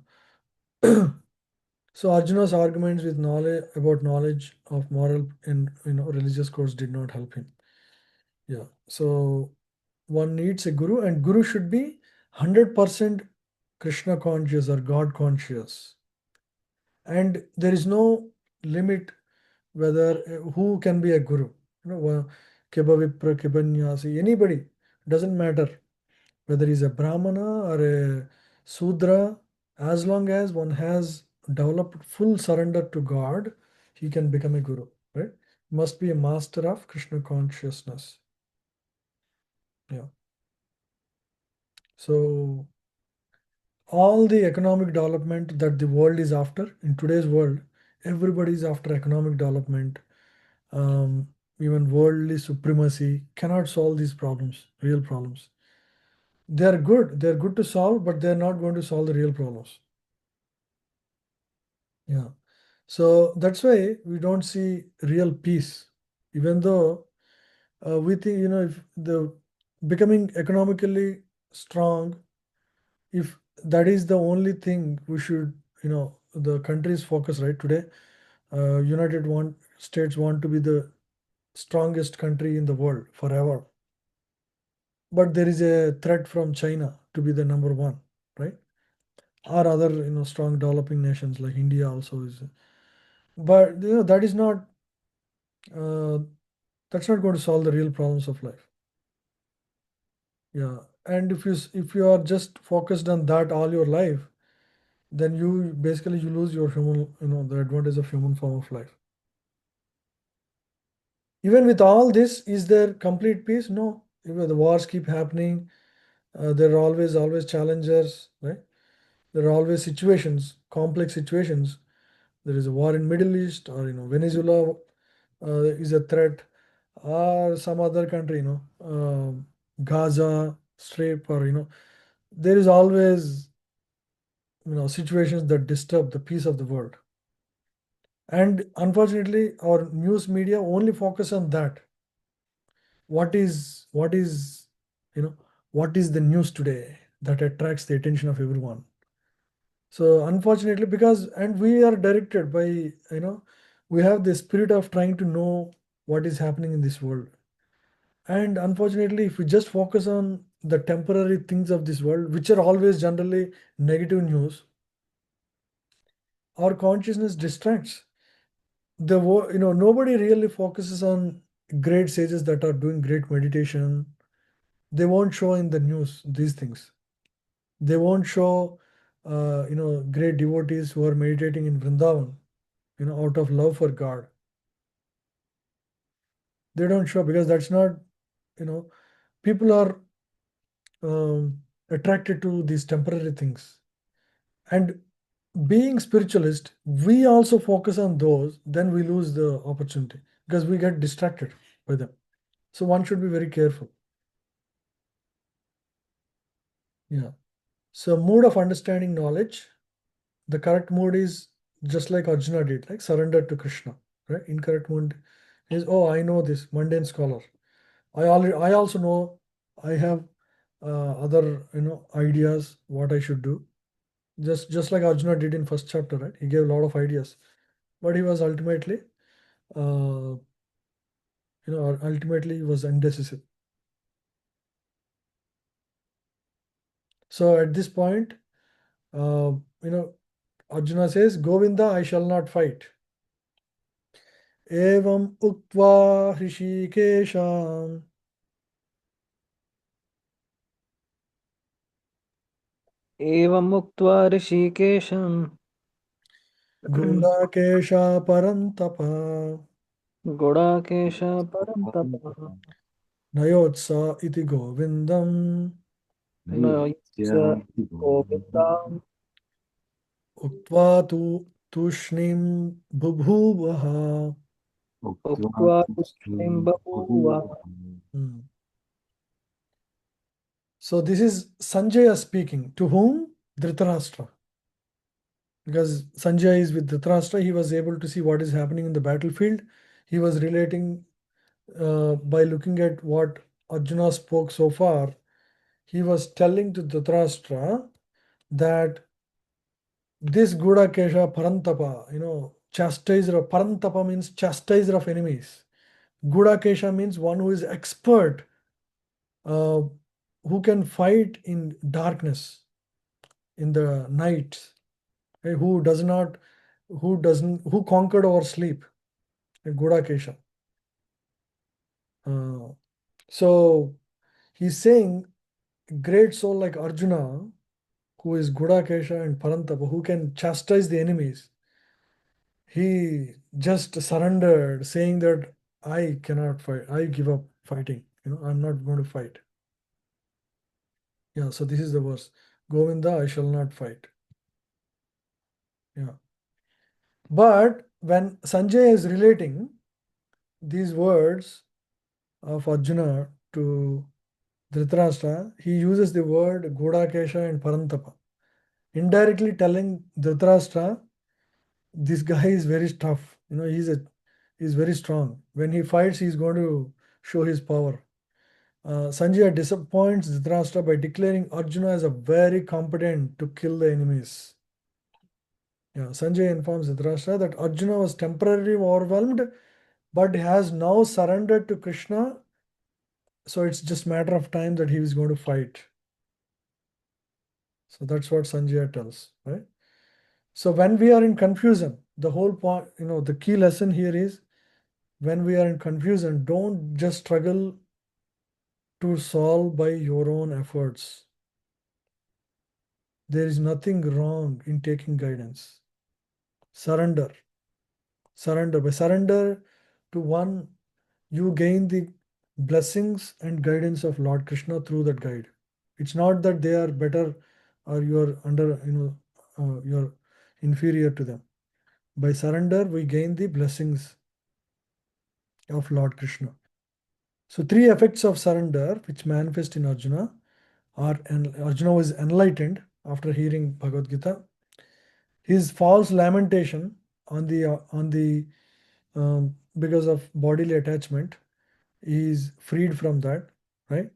So Arjuna's arguments with knowledge of moral and religious codes did not help him. Yeah. So one needs a guru, and guru should be 100% Krishna conscious or God conscious. And there is no limit whether who can be a guru. Keba Vipra, Kebanyasi, anybody, doesn't matter whether he's a Brahmana or a Sudra, as long as one has developed full surrender to God, he can become a guru, right? Must be a master of Krishna consciousness. Yeah. So all the economic development that the world is after in today's world, everybody is after economic development. Even worldly supremacy cannot solve these problems, real problems. They're good to solve, but they're not going to solve the real problems. Yeah. So that's why we don't see real peace, even though we think, if the becoming economically strong, if that is the only thing we should, the country's focus right today. States want to be the strongest country in the world forever, but there is a threat from China to be the number one, right? Or other, strong developing nations like India also is. But uh, that's not going to solve the real problems of life. Yeah, and if you are just focused on that all your life, then you basically you lose your human, the advantage of human form of life. Even with all this, is there complete peace? No. Even the wars keep happening. There are always challenges, right? There are always situations, complex situations. There is a war in Middle East, or Venezuela is a threat, or some other country, Gaza Strip, or there is always situations that disturb the peace of the world. And unfortunately, our news media only focus on that. What is you know what is the news today that attracts the attention of everyone? So unfortunately, because and we are directed by, we have the spirit of trying to know what is happening in this world. And unfortunately, if we just focus on the temporary things of this world, which are always generally negative news, our consciousness distracts. Nobody really focuses on great sages that are doing great meditation. They won't show in the news these things. They won't show, great devotees who are meditating in Vrindavan, out of love for God. They don't show because that's not, people are attracted to these temporary things. And being spiritualist, we also focus on those, then we lose the opportunity because we get distracted by them. So one should be very careful. Yeah. So mood of understanding knowledge, the correct mood is just like Arjuna did, like surrender to Krishna. Right? Incorrect mood is, oh, I know this mundane scholar. I also know I have other ideas what I should do. Just like Arjuna did in first chapter, right? He gave a lot of ideas, but he was ultimately, ultimately he was indecisive. So at this point, uh, you know, Arjuna says, Govinda, I shall not fight. Evam uktva hrishikesham एवमुक्त्वा ऋषिकेशं gudakesha parantapa Gudakesh परन्तपः nayotsa iti govindam न स गोविन्दाम् uktva tu tushnim bubhuvaha. उक्त्वा तुष्टिं बभूव. Hmm. So this is Sanjaya speaking. To whom? Dhritarashtra. Because Sanjaya is with Dhritarashtra, he was able to see what is happening in the battlefield. He was relating, by looking at what Arjuna spoke so far. He was telling to Dhritarashtra that this Gudakesha Parantapa, chastiser of Parantapa means chastiser of enemies. Gudakesha means one who is expert, uh, who can fight in darkness, in the night, who does not, who conquered over sleep, Gudakesha. So he's saying great soul like Arjuna, who is Gudakesha and Parantapa, who can chastise the enemies. He just surrendered, saying that I cannot fight. I give up fighting. I'm not going to fight. Yeah, so this is the verse. Govinda, I shall not fight. Yeah. But when Sanjay is relating these words of Arjuna to Dhritarashtra, he uses the word Godakesha and Parantapa, indirectly telling Dhritarashtra this guy is very tough. He's very strong. When he fights, he's going to show his power. Sanjaya disappoints Dhritarashtra by declaring Arjuna as a very competent to kill the enemies. Yeah, Sanjay informs Dhritarashtra that Arjuna was temporarily overwhelmed, but has now surrendered to Krishna. So it's just matter of time that he is going to fight. So that's what Sanjaya tells, right? So when we are in confusion, the whole point, the key lesson here is when we are in confusion, don't just struggle to solve by your own efforts. There is nothing wrong in taking guidance. Surrender. Surrender. By surrender to one, you gain the blessings and guidance of Lord Krishna through that guide. It's not that they are better or you're you're inferior to them. By surrender, we gain the blessings of Lord Krishna. So, three effects of surrender which manifest in Arjuna are, and Arjuna was enlightened after hearing Bhagavad Gita. His false lamentation on the because of bodily attachment, he is freed from that, right?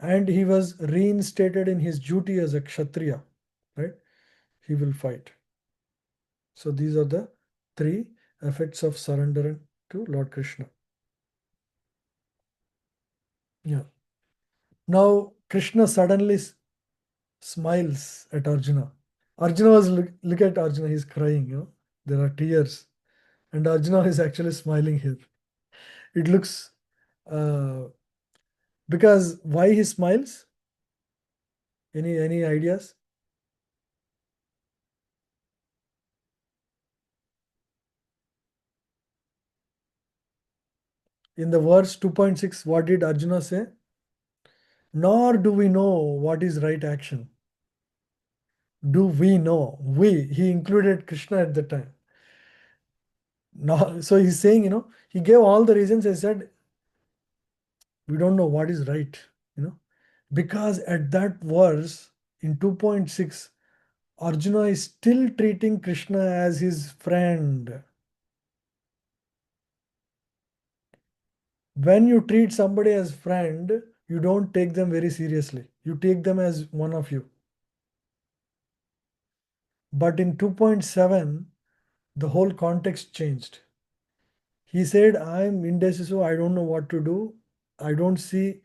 And he was reinstated in his duty as a Kshatriya, right? He will fight. So these are the three effects of surrender to Lord Krishna. Yeah. Now Krishna suddenly smiles at Arjuna. Arjuna was look at Arjuna, he's crying, there are tears, and Arjuna is actually smiling here. It looks because why he smiles? Any ideas? In the verse 2.6, what did Arjuna say? Nor do we know what is right action. Do we know? He included Krishna at the time. Now, so he's saying, he gave all the reasons. I said, we don't know what is right, because at that verse in 2.6, Arjuna is still treating Krishna as his friend. When you treat somebody as friend, you don't take them very seriously. You take them as one of you. But in 2.7, the whole context changed. He said, I'm indecisive, I don't know what to do. I don't see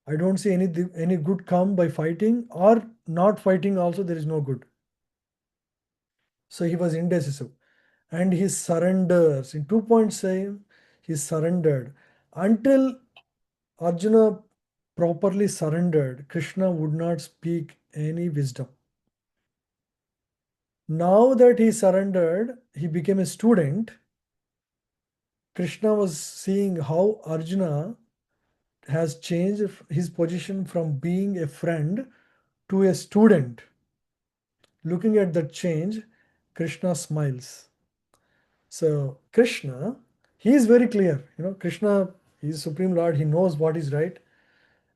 any good come by fighting, or not fighting also there is no good. So he was indecisive. And he surrenders. In 2.7, he surrendered. Until Arjuna properly surrendered, Krishna would not speak any wisdom. Now that he surrendered, he became a student. Krishna was seeing how Arjuna has changed his position from being a friend to a student. Looking at that change, Krishna smiles. So Krishna, he is very clear. Krishna, he is Supreme Lord. He knows what is right.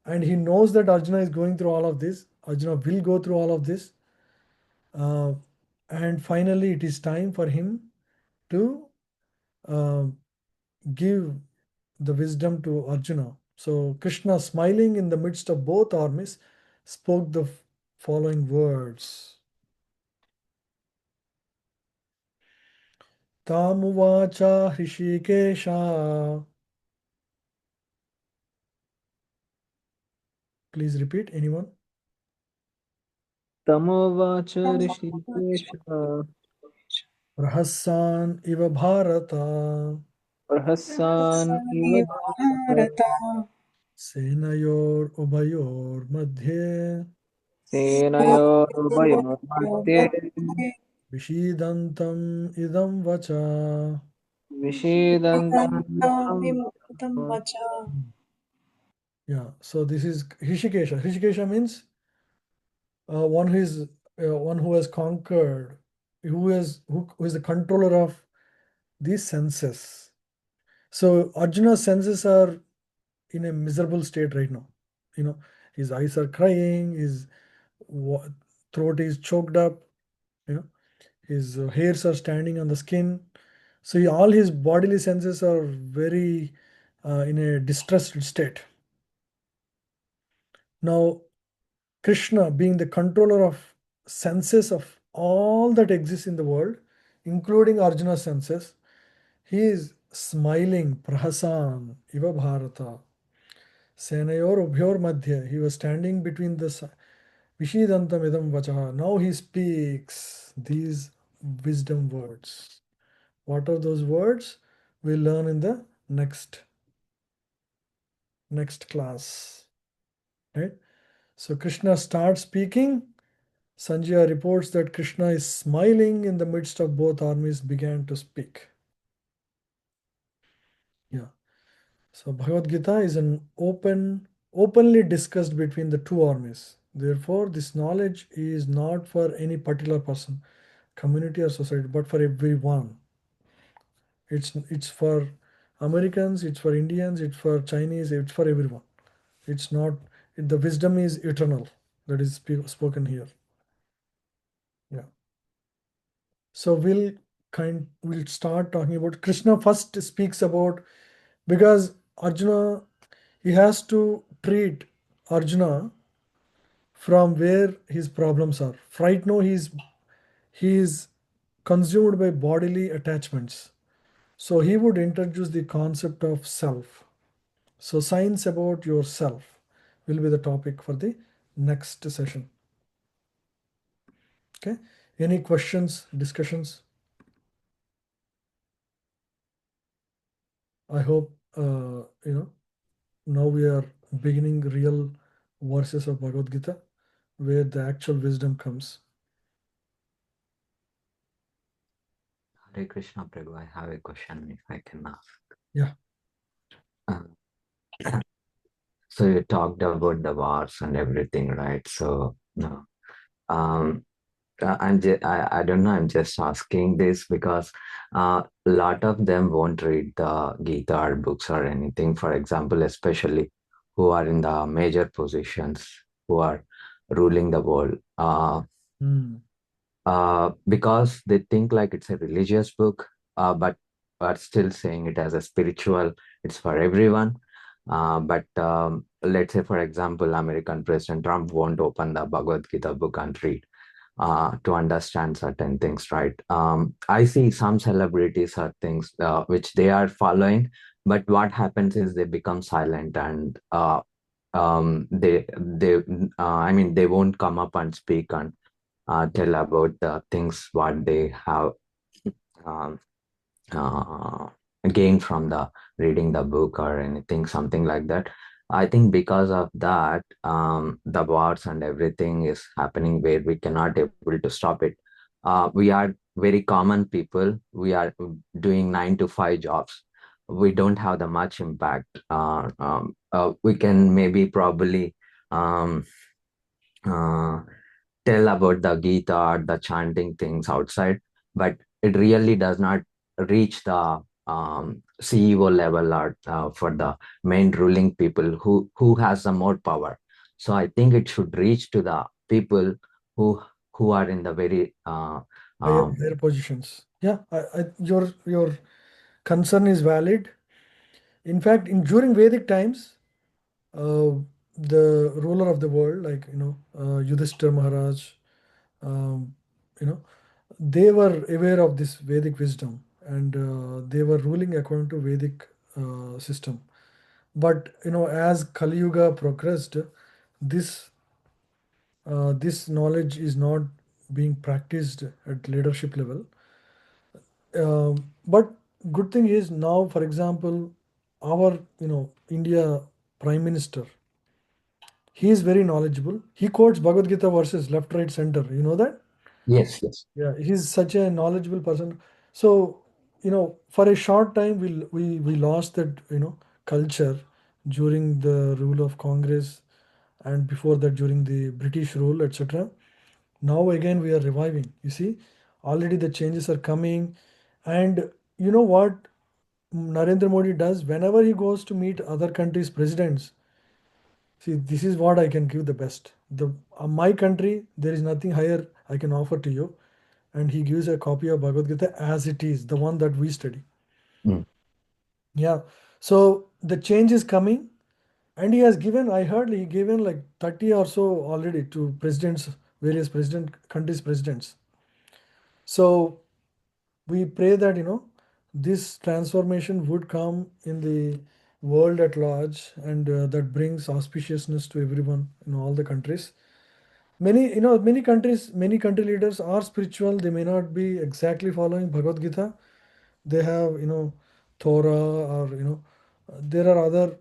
And he knows that Arjuna is going through all of this. Arjuna will go through all of this. Uh, and finally, it is time for him to uh, give the wisdom to Arjuna. So Krishna, smiling in the midst of both armies, spoke the following words. Tamuvacha Hrishikesha. Please repeat, anyone? तमोवाच ऋषिकेशः Rahasyan iva Bharata. प्रहस्तान् इव Bharat Bharat Senayor ubayor madhye. सेनयोरुभयोर्मध्ये Vishidantam idam vacha. विषीदन्तम् विमुक्तं वच Yeah, so this is Hrishikesha. Hrishikesha means one who has conquered, who is the controller of these senses. So Arjuna's senses are in a miserable state right now. His eyes are crying, his throat is choked up. You know, his hairs are standing on the skin. So all his bodily senses are very in a distressed state. Now, Krishna, being the controller of senses of all that exists in the world, including Arjuna's senses, he is smiling, prahasan, iva bharata, senayor ubhyor madhya. He was standing between the vishidantam idam vachaha. Now he speaks these wisdom words. What are those words? We'll learn in the next class. Right? So Krishna starts speaking. Sanjaya reports that Krishna is smiling in the midst of both armies began to speak. Yeah. So Bhagavad Gita is openly discussed between the two armies. Therefore, this knowledge is not for any particular person, community or society, but for everyone. It's for Americans, it's for Indians, it's for Chinese, it's for everyone. It's not the wisdom is eternal that is spoken here. Yeah. So we'll start talking about Krishna first speaks about because Arjuna he has to treat Arjuna from where his problems are. Right now he is consumed by bodily attachments. So he would introduce the concept of self. So science about yourself will be the topic for the next session. Okay. Any questions, discussions? I hope now we are beginning real verses of Bhagavad Gita where the actual wisdom comes. Hare Krishna, Prabhu. I have a question if I can ask. Yeah. Uh, so you talked about the wars and everything, right? So no, um, I don't know. I'm just asking this because a lot of them won't read the Gita or books or anything. For example, especially who are in the major positions, who are ruling the world. Hmm. Because they think like it's a religious book, but are still saying it as a spiritual. It's for everyone. But let's say, for example, American President Trump won't open the Bhagavad Gita book and read to understand certain things, right? I see some celebrities or things which they are following, but what happens is they become silent and I mean, they won't come up and speak and tell about the things what they have um, uh, gained from the reading the book or anything, something like that. I think because of that, the wars and everything is happening where we cannot able to stop it. We are very common people. We are doing 9 to 5 jobs. We don't have the much impact. We can maybe probably um, uh, tell about the Gita or the chanting things outside, but it really does not reach the CEO level or for the main ruling people who has the more power. So I think it should reach to the people who who are in the very Higher positions. Yeah, your concern is valid. In fact, in during Vedic times, uh, the ruler of the world, like Yudhishthira Maharaj, um, you know, they were aware of this Vedic wisdom and they were ruling according to Vedic system. But as Kali Yuga progressed, this this knowledge is not being practiced at leadership level. But good thing is now, for example, our India Prime Minister, he is very knowledgeable. He quotes Bhagavad Gita verses left, right, center. You know that? yes, yes, Yeah, he's such a knowledgeable person. So for a short time, we lost that culture during the rule of Congress, and before that during the British rule, etc. Now again we are reviving. You see, already the changes are coming, and you know what Narendra Modi does whenever he goes to meet other countries' presidents. See, this is what I can give the best. The My country, there is nothing higher I can offer to you. and he gives a copy of Bhagavad Gita as it is, the one that we study. Mm. Yeah. So the change is coming, and he has given, I heard he given like 30 or so already to presidents, various countries presidents. So we pray that this transformation would come in the world at large, and that brings auspiciousness to everyone in all the countries. Many countries, many country leaders are spiritual. They may not be exactly following Bhagavad Gita. They have Torah, or there are other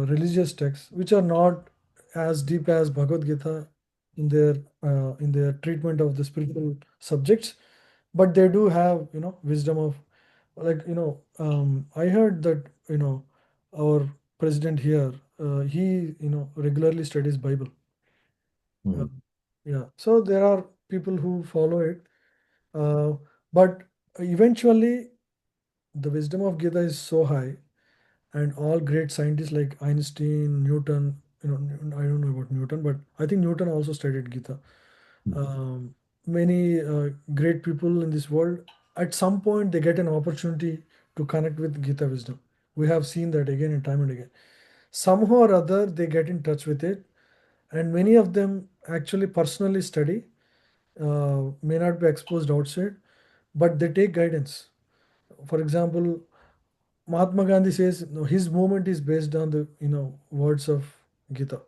religious texts which are not as deep as Bhagavad Gita in their treatment of the spiritual subjects, but they do have wisdom of, like I heard that our president here, he regularly studies Bible. uh, Mm. yeah, so there are people who follow it, uh, but eventually the wisdom of Gita is so high, and all great scientists like Einstein, Newton, I don't know about Newton, but I think Newton also studied Gita. Mm. Many great people in this world, at some point they get an opportunity to connect with Gita wisdom. We have seen that again and time and again. Somehow or other they get in touch with it, and many of them actually personally study, may not be exposed outside, but they take guidance. For example, Mahatma Gandhi says, no, his movement is based on the words of Gita.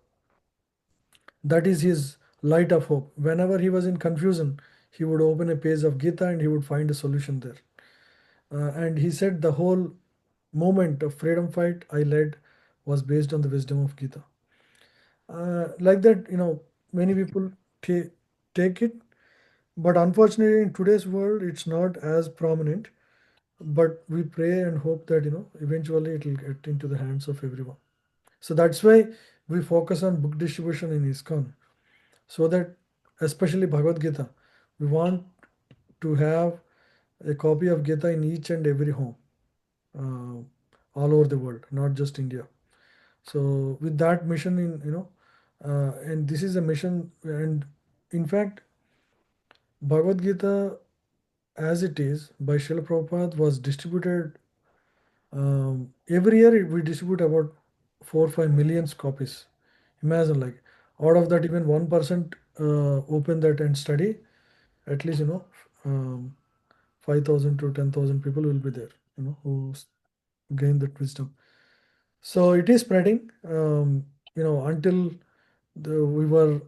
That is his light of hope. Whenever he was in confusion, he would open a page of Gita and he would find a solution there. And he said the whole movement of freedom fight I led was based on the wisdom of Gita. Like that, many people take it, but unfortunately, in today's world, it's not as prominent. But we pray and hope that eventually it will get into the hands of everyone. So that's why we focus on book distribution in ISKCON, so that especially Bhagavad Gita, we want to have a copy of Gita in each and every home, all over the world, not just India. So with that mission in and this is a mission, and in fact, Bhagavad Gita as it is by Srila Prabhupada was distributed. Every year we distribute about 4 or 5 million copies. Imagine, like, out of that, even 1% open that and study. At least 5,000 to 10,000 people will be there. Who gain that wisdom. So it is spreading. Until we were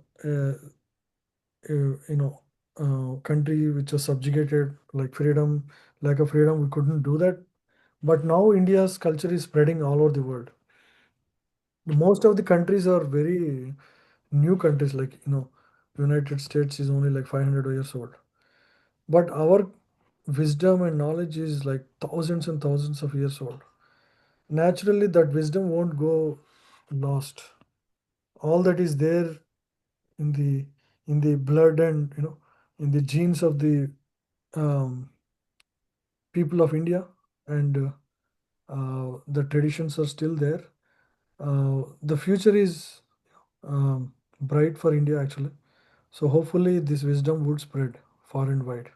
country which was subjugated, like freedom, lack of freedom, we couldn't do that. But now India's culture is spreading all over the world. Most of the countries are very new countries, like United States is only like 500 years old, but our wisdom and knowledge is like thousands and thousands of years old. Naturally that wisdom won't go lost. All that is there in the blood, and in the genes of the um, people of India, and the traditions are still there. The future is bright for India actually. So hopefully this wisdom would spread far and wide.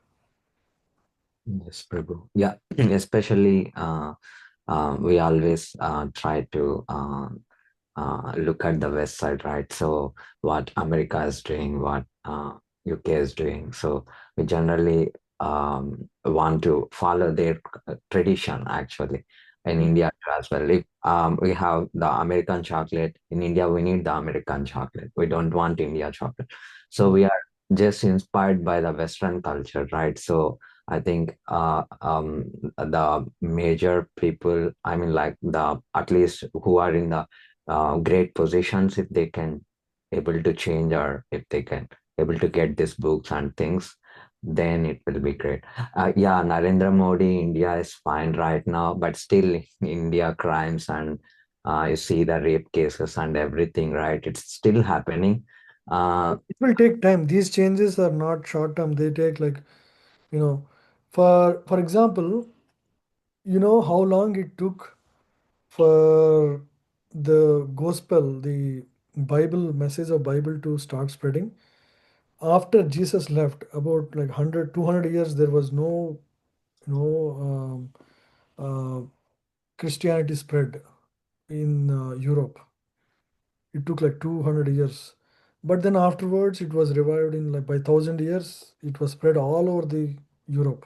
Yes, Prabhu. Yeah, especially we always try to look at the west side, right? So what America is doing, what UK is doing. So we generally want to follow their tradition actually in Mm. India too as well. If we have the American chocolate in India, we need the American chocolate. We don't want India chocolate. So Mm. we are just inspired by the Western culture, right? So I think the major people, I mean, like the at least who are in the great positions, if they can able to change, or if they can able to get these books and things, then it will be great. Yeah, Narendra Modi, India is fine right now, but still India crimes and you see the rape cases and everything, right? It's still happening. It will take time. These changes are not short term. They take, like, you know, for example, how long it took for the gospel, the Bible message of Bible to start spreading. after Jesus left, about like 100, 200 years, there was no Christianity spread in Europe. It took like 200 years. But then afterwards, it was revived in like by 1,000 years. It was spread all over the Europe.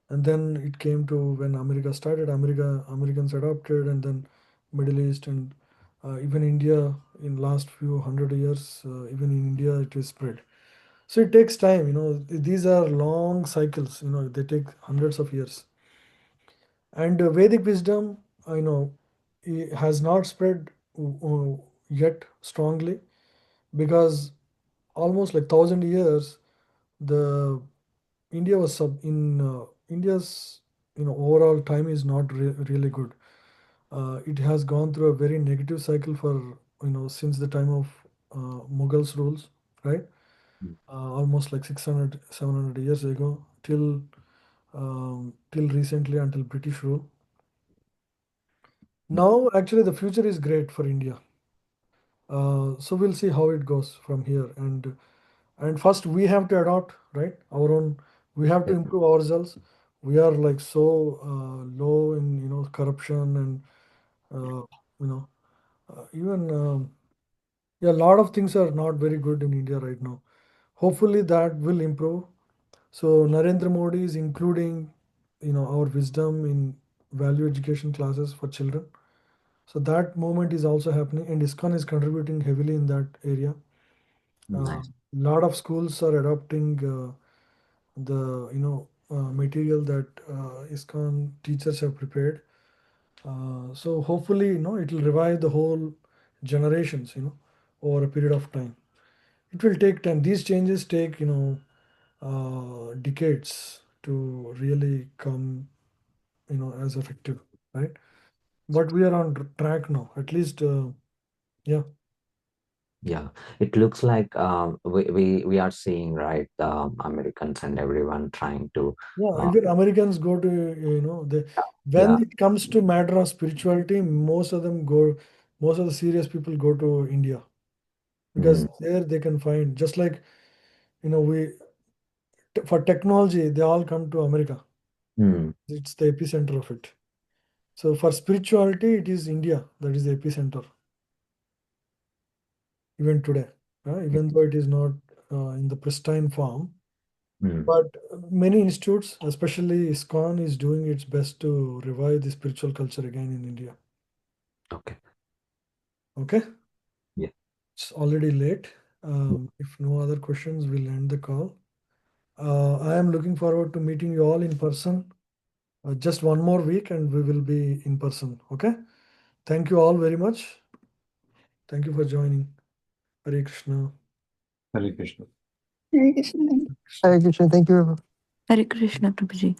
And then it came to when America started. Americans adopted, and then Middle East and even India in last few hundred years. Even in India, it is spread. So it takes time. These are long cycles. They take hundreds of years. And Vedic wisdom, has not spread yet strongly, because almost like 1,000 years, the India was in India's overall time is not really good. It has gone through a very negative cycle for since the time of Mughals rules, right? Mm. Almost like 600, 700 years ago, till recently, until British rule. Mm. Now, actually, the future is great for India. So we'll see how it goes from here. And first, we have to adopt, right, our own. We have to Definitely. improve ourselves. We are like so low in corruption and uh, you know even yeah, a lot of things are not very good in India right now. Hopefully, that will improve. So Narendra Modi is including our wisdom in value education classes for children. So that movement is also happening, and ISKCON is contributing heavily in that area. A Nice. lot of schools are adopting the material that ISKCON teachers have prepared. So hopefully, it will revive the whole generations, over a period of time. It will take time. These changes take decades to really come as effective, right? But we are on track now. At least, yeah. Yeah, it looks like we are seeing, right, Americans and everyone trying to Yeah, uh, even Americans go to, when yeah. it comes to matter of spirituality, most of the serious people go to India, because Mm. there they can find, just like, for technology, they all come to America. Mm. It's the epicenter of it. So for spirituality, it is India that is the epicenter, even today, even though it is not in the pristine form. Mm. But many institutes, especially ISKCON, is doing its best to revive the spiritual culture again in India. Okay. Okay, Yeah. it's already late. If no other questions, we'll end the call. I am looking forward to meeting you all in person. Just one more week and we will be in person. Okay. Thank you all very much. Thank you for joining. Hare Krishna. Hare Krishna. Hare Krishna. Hare Krishna. Thank you. Hare Krishna, Prabhuji.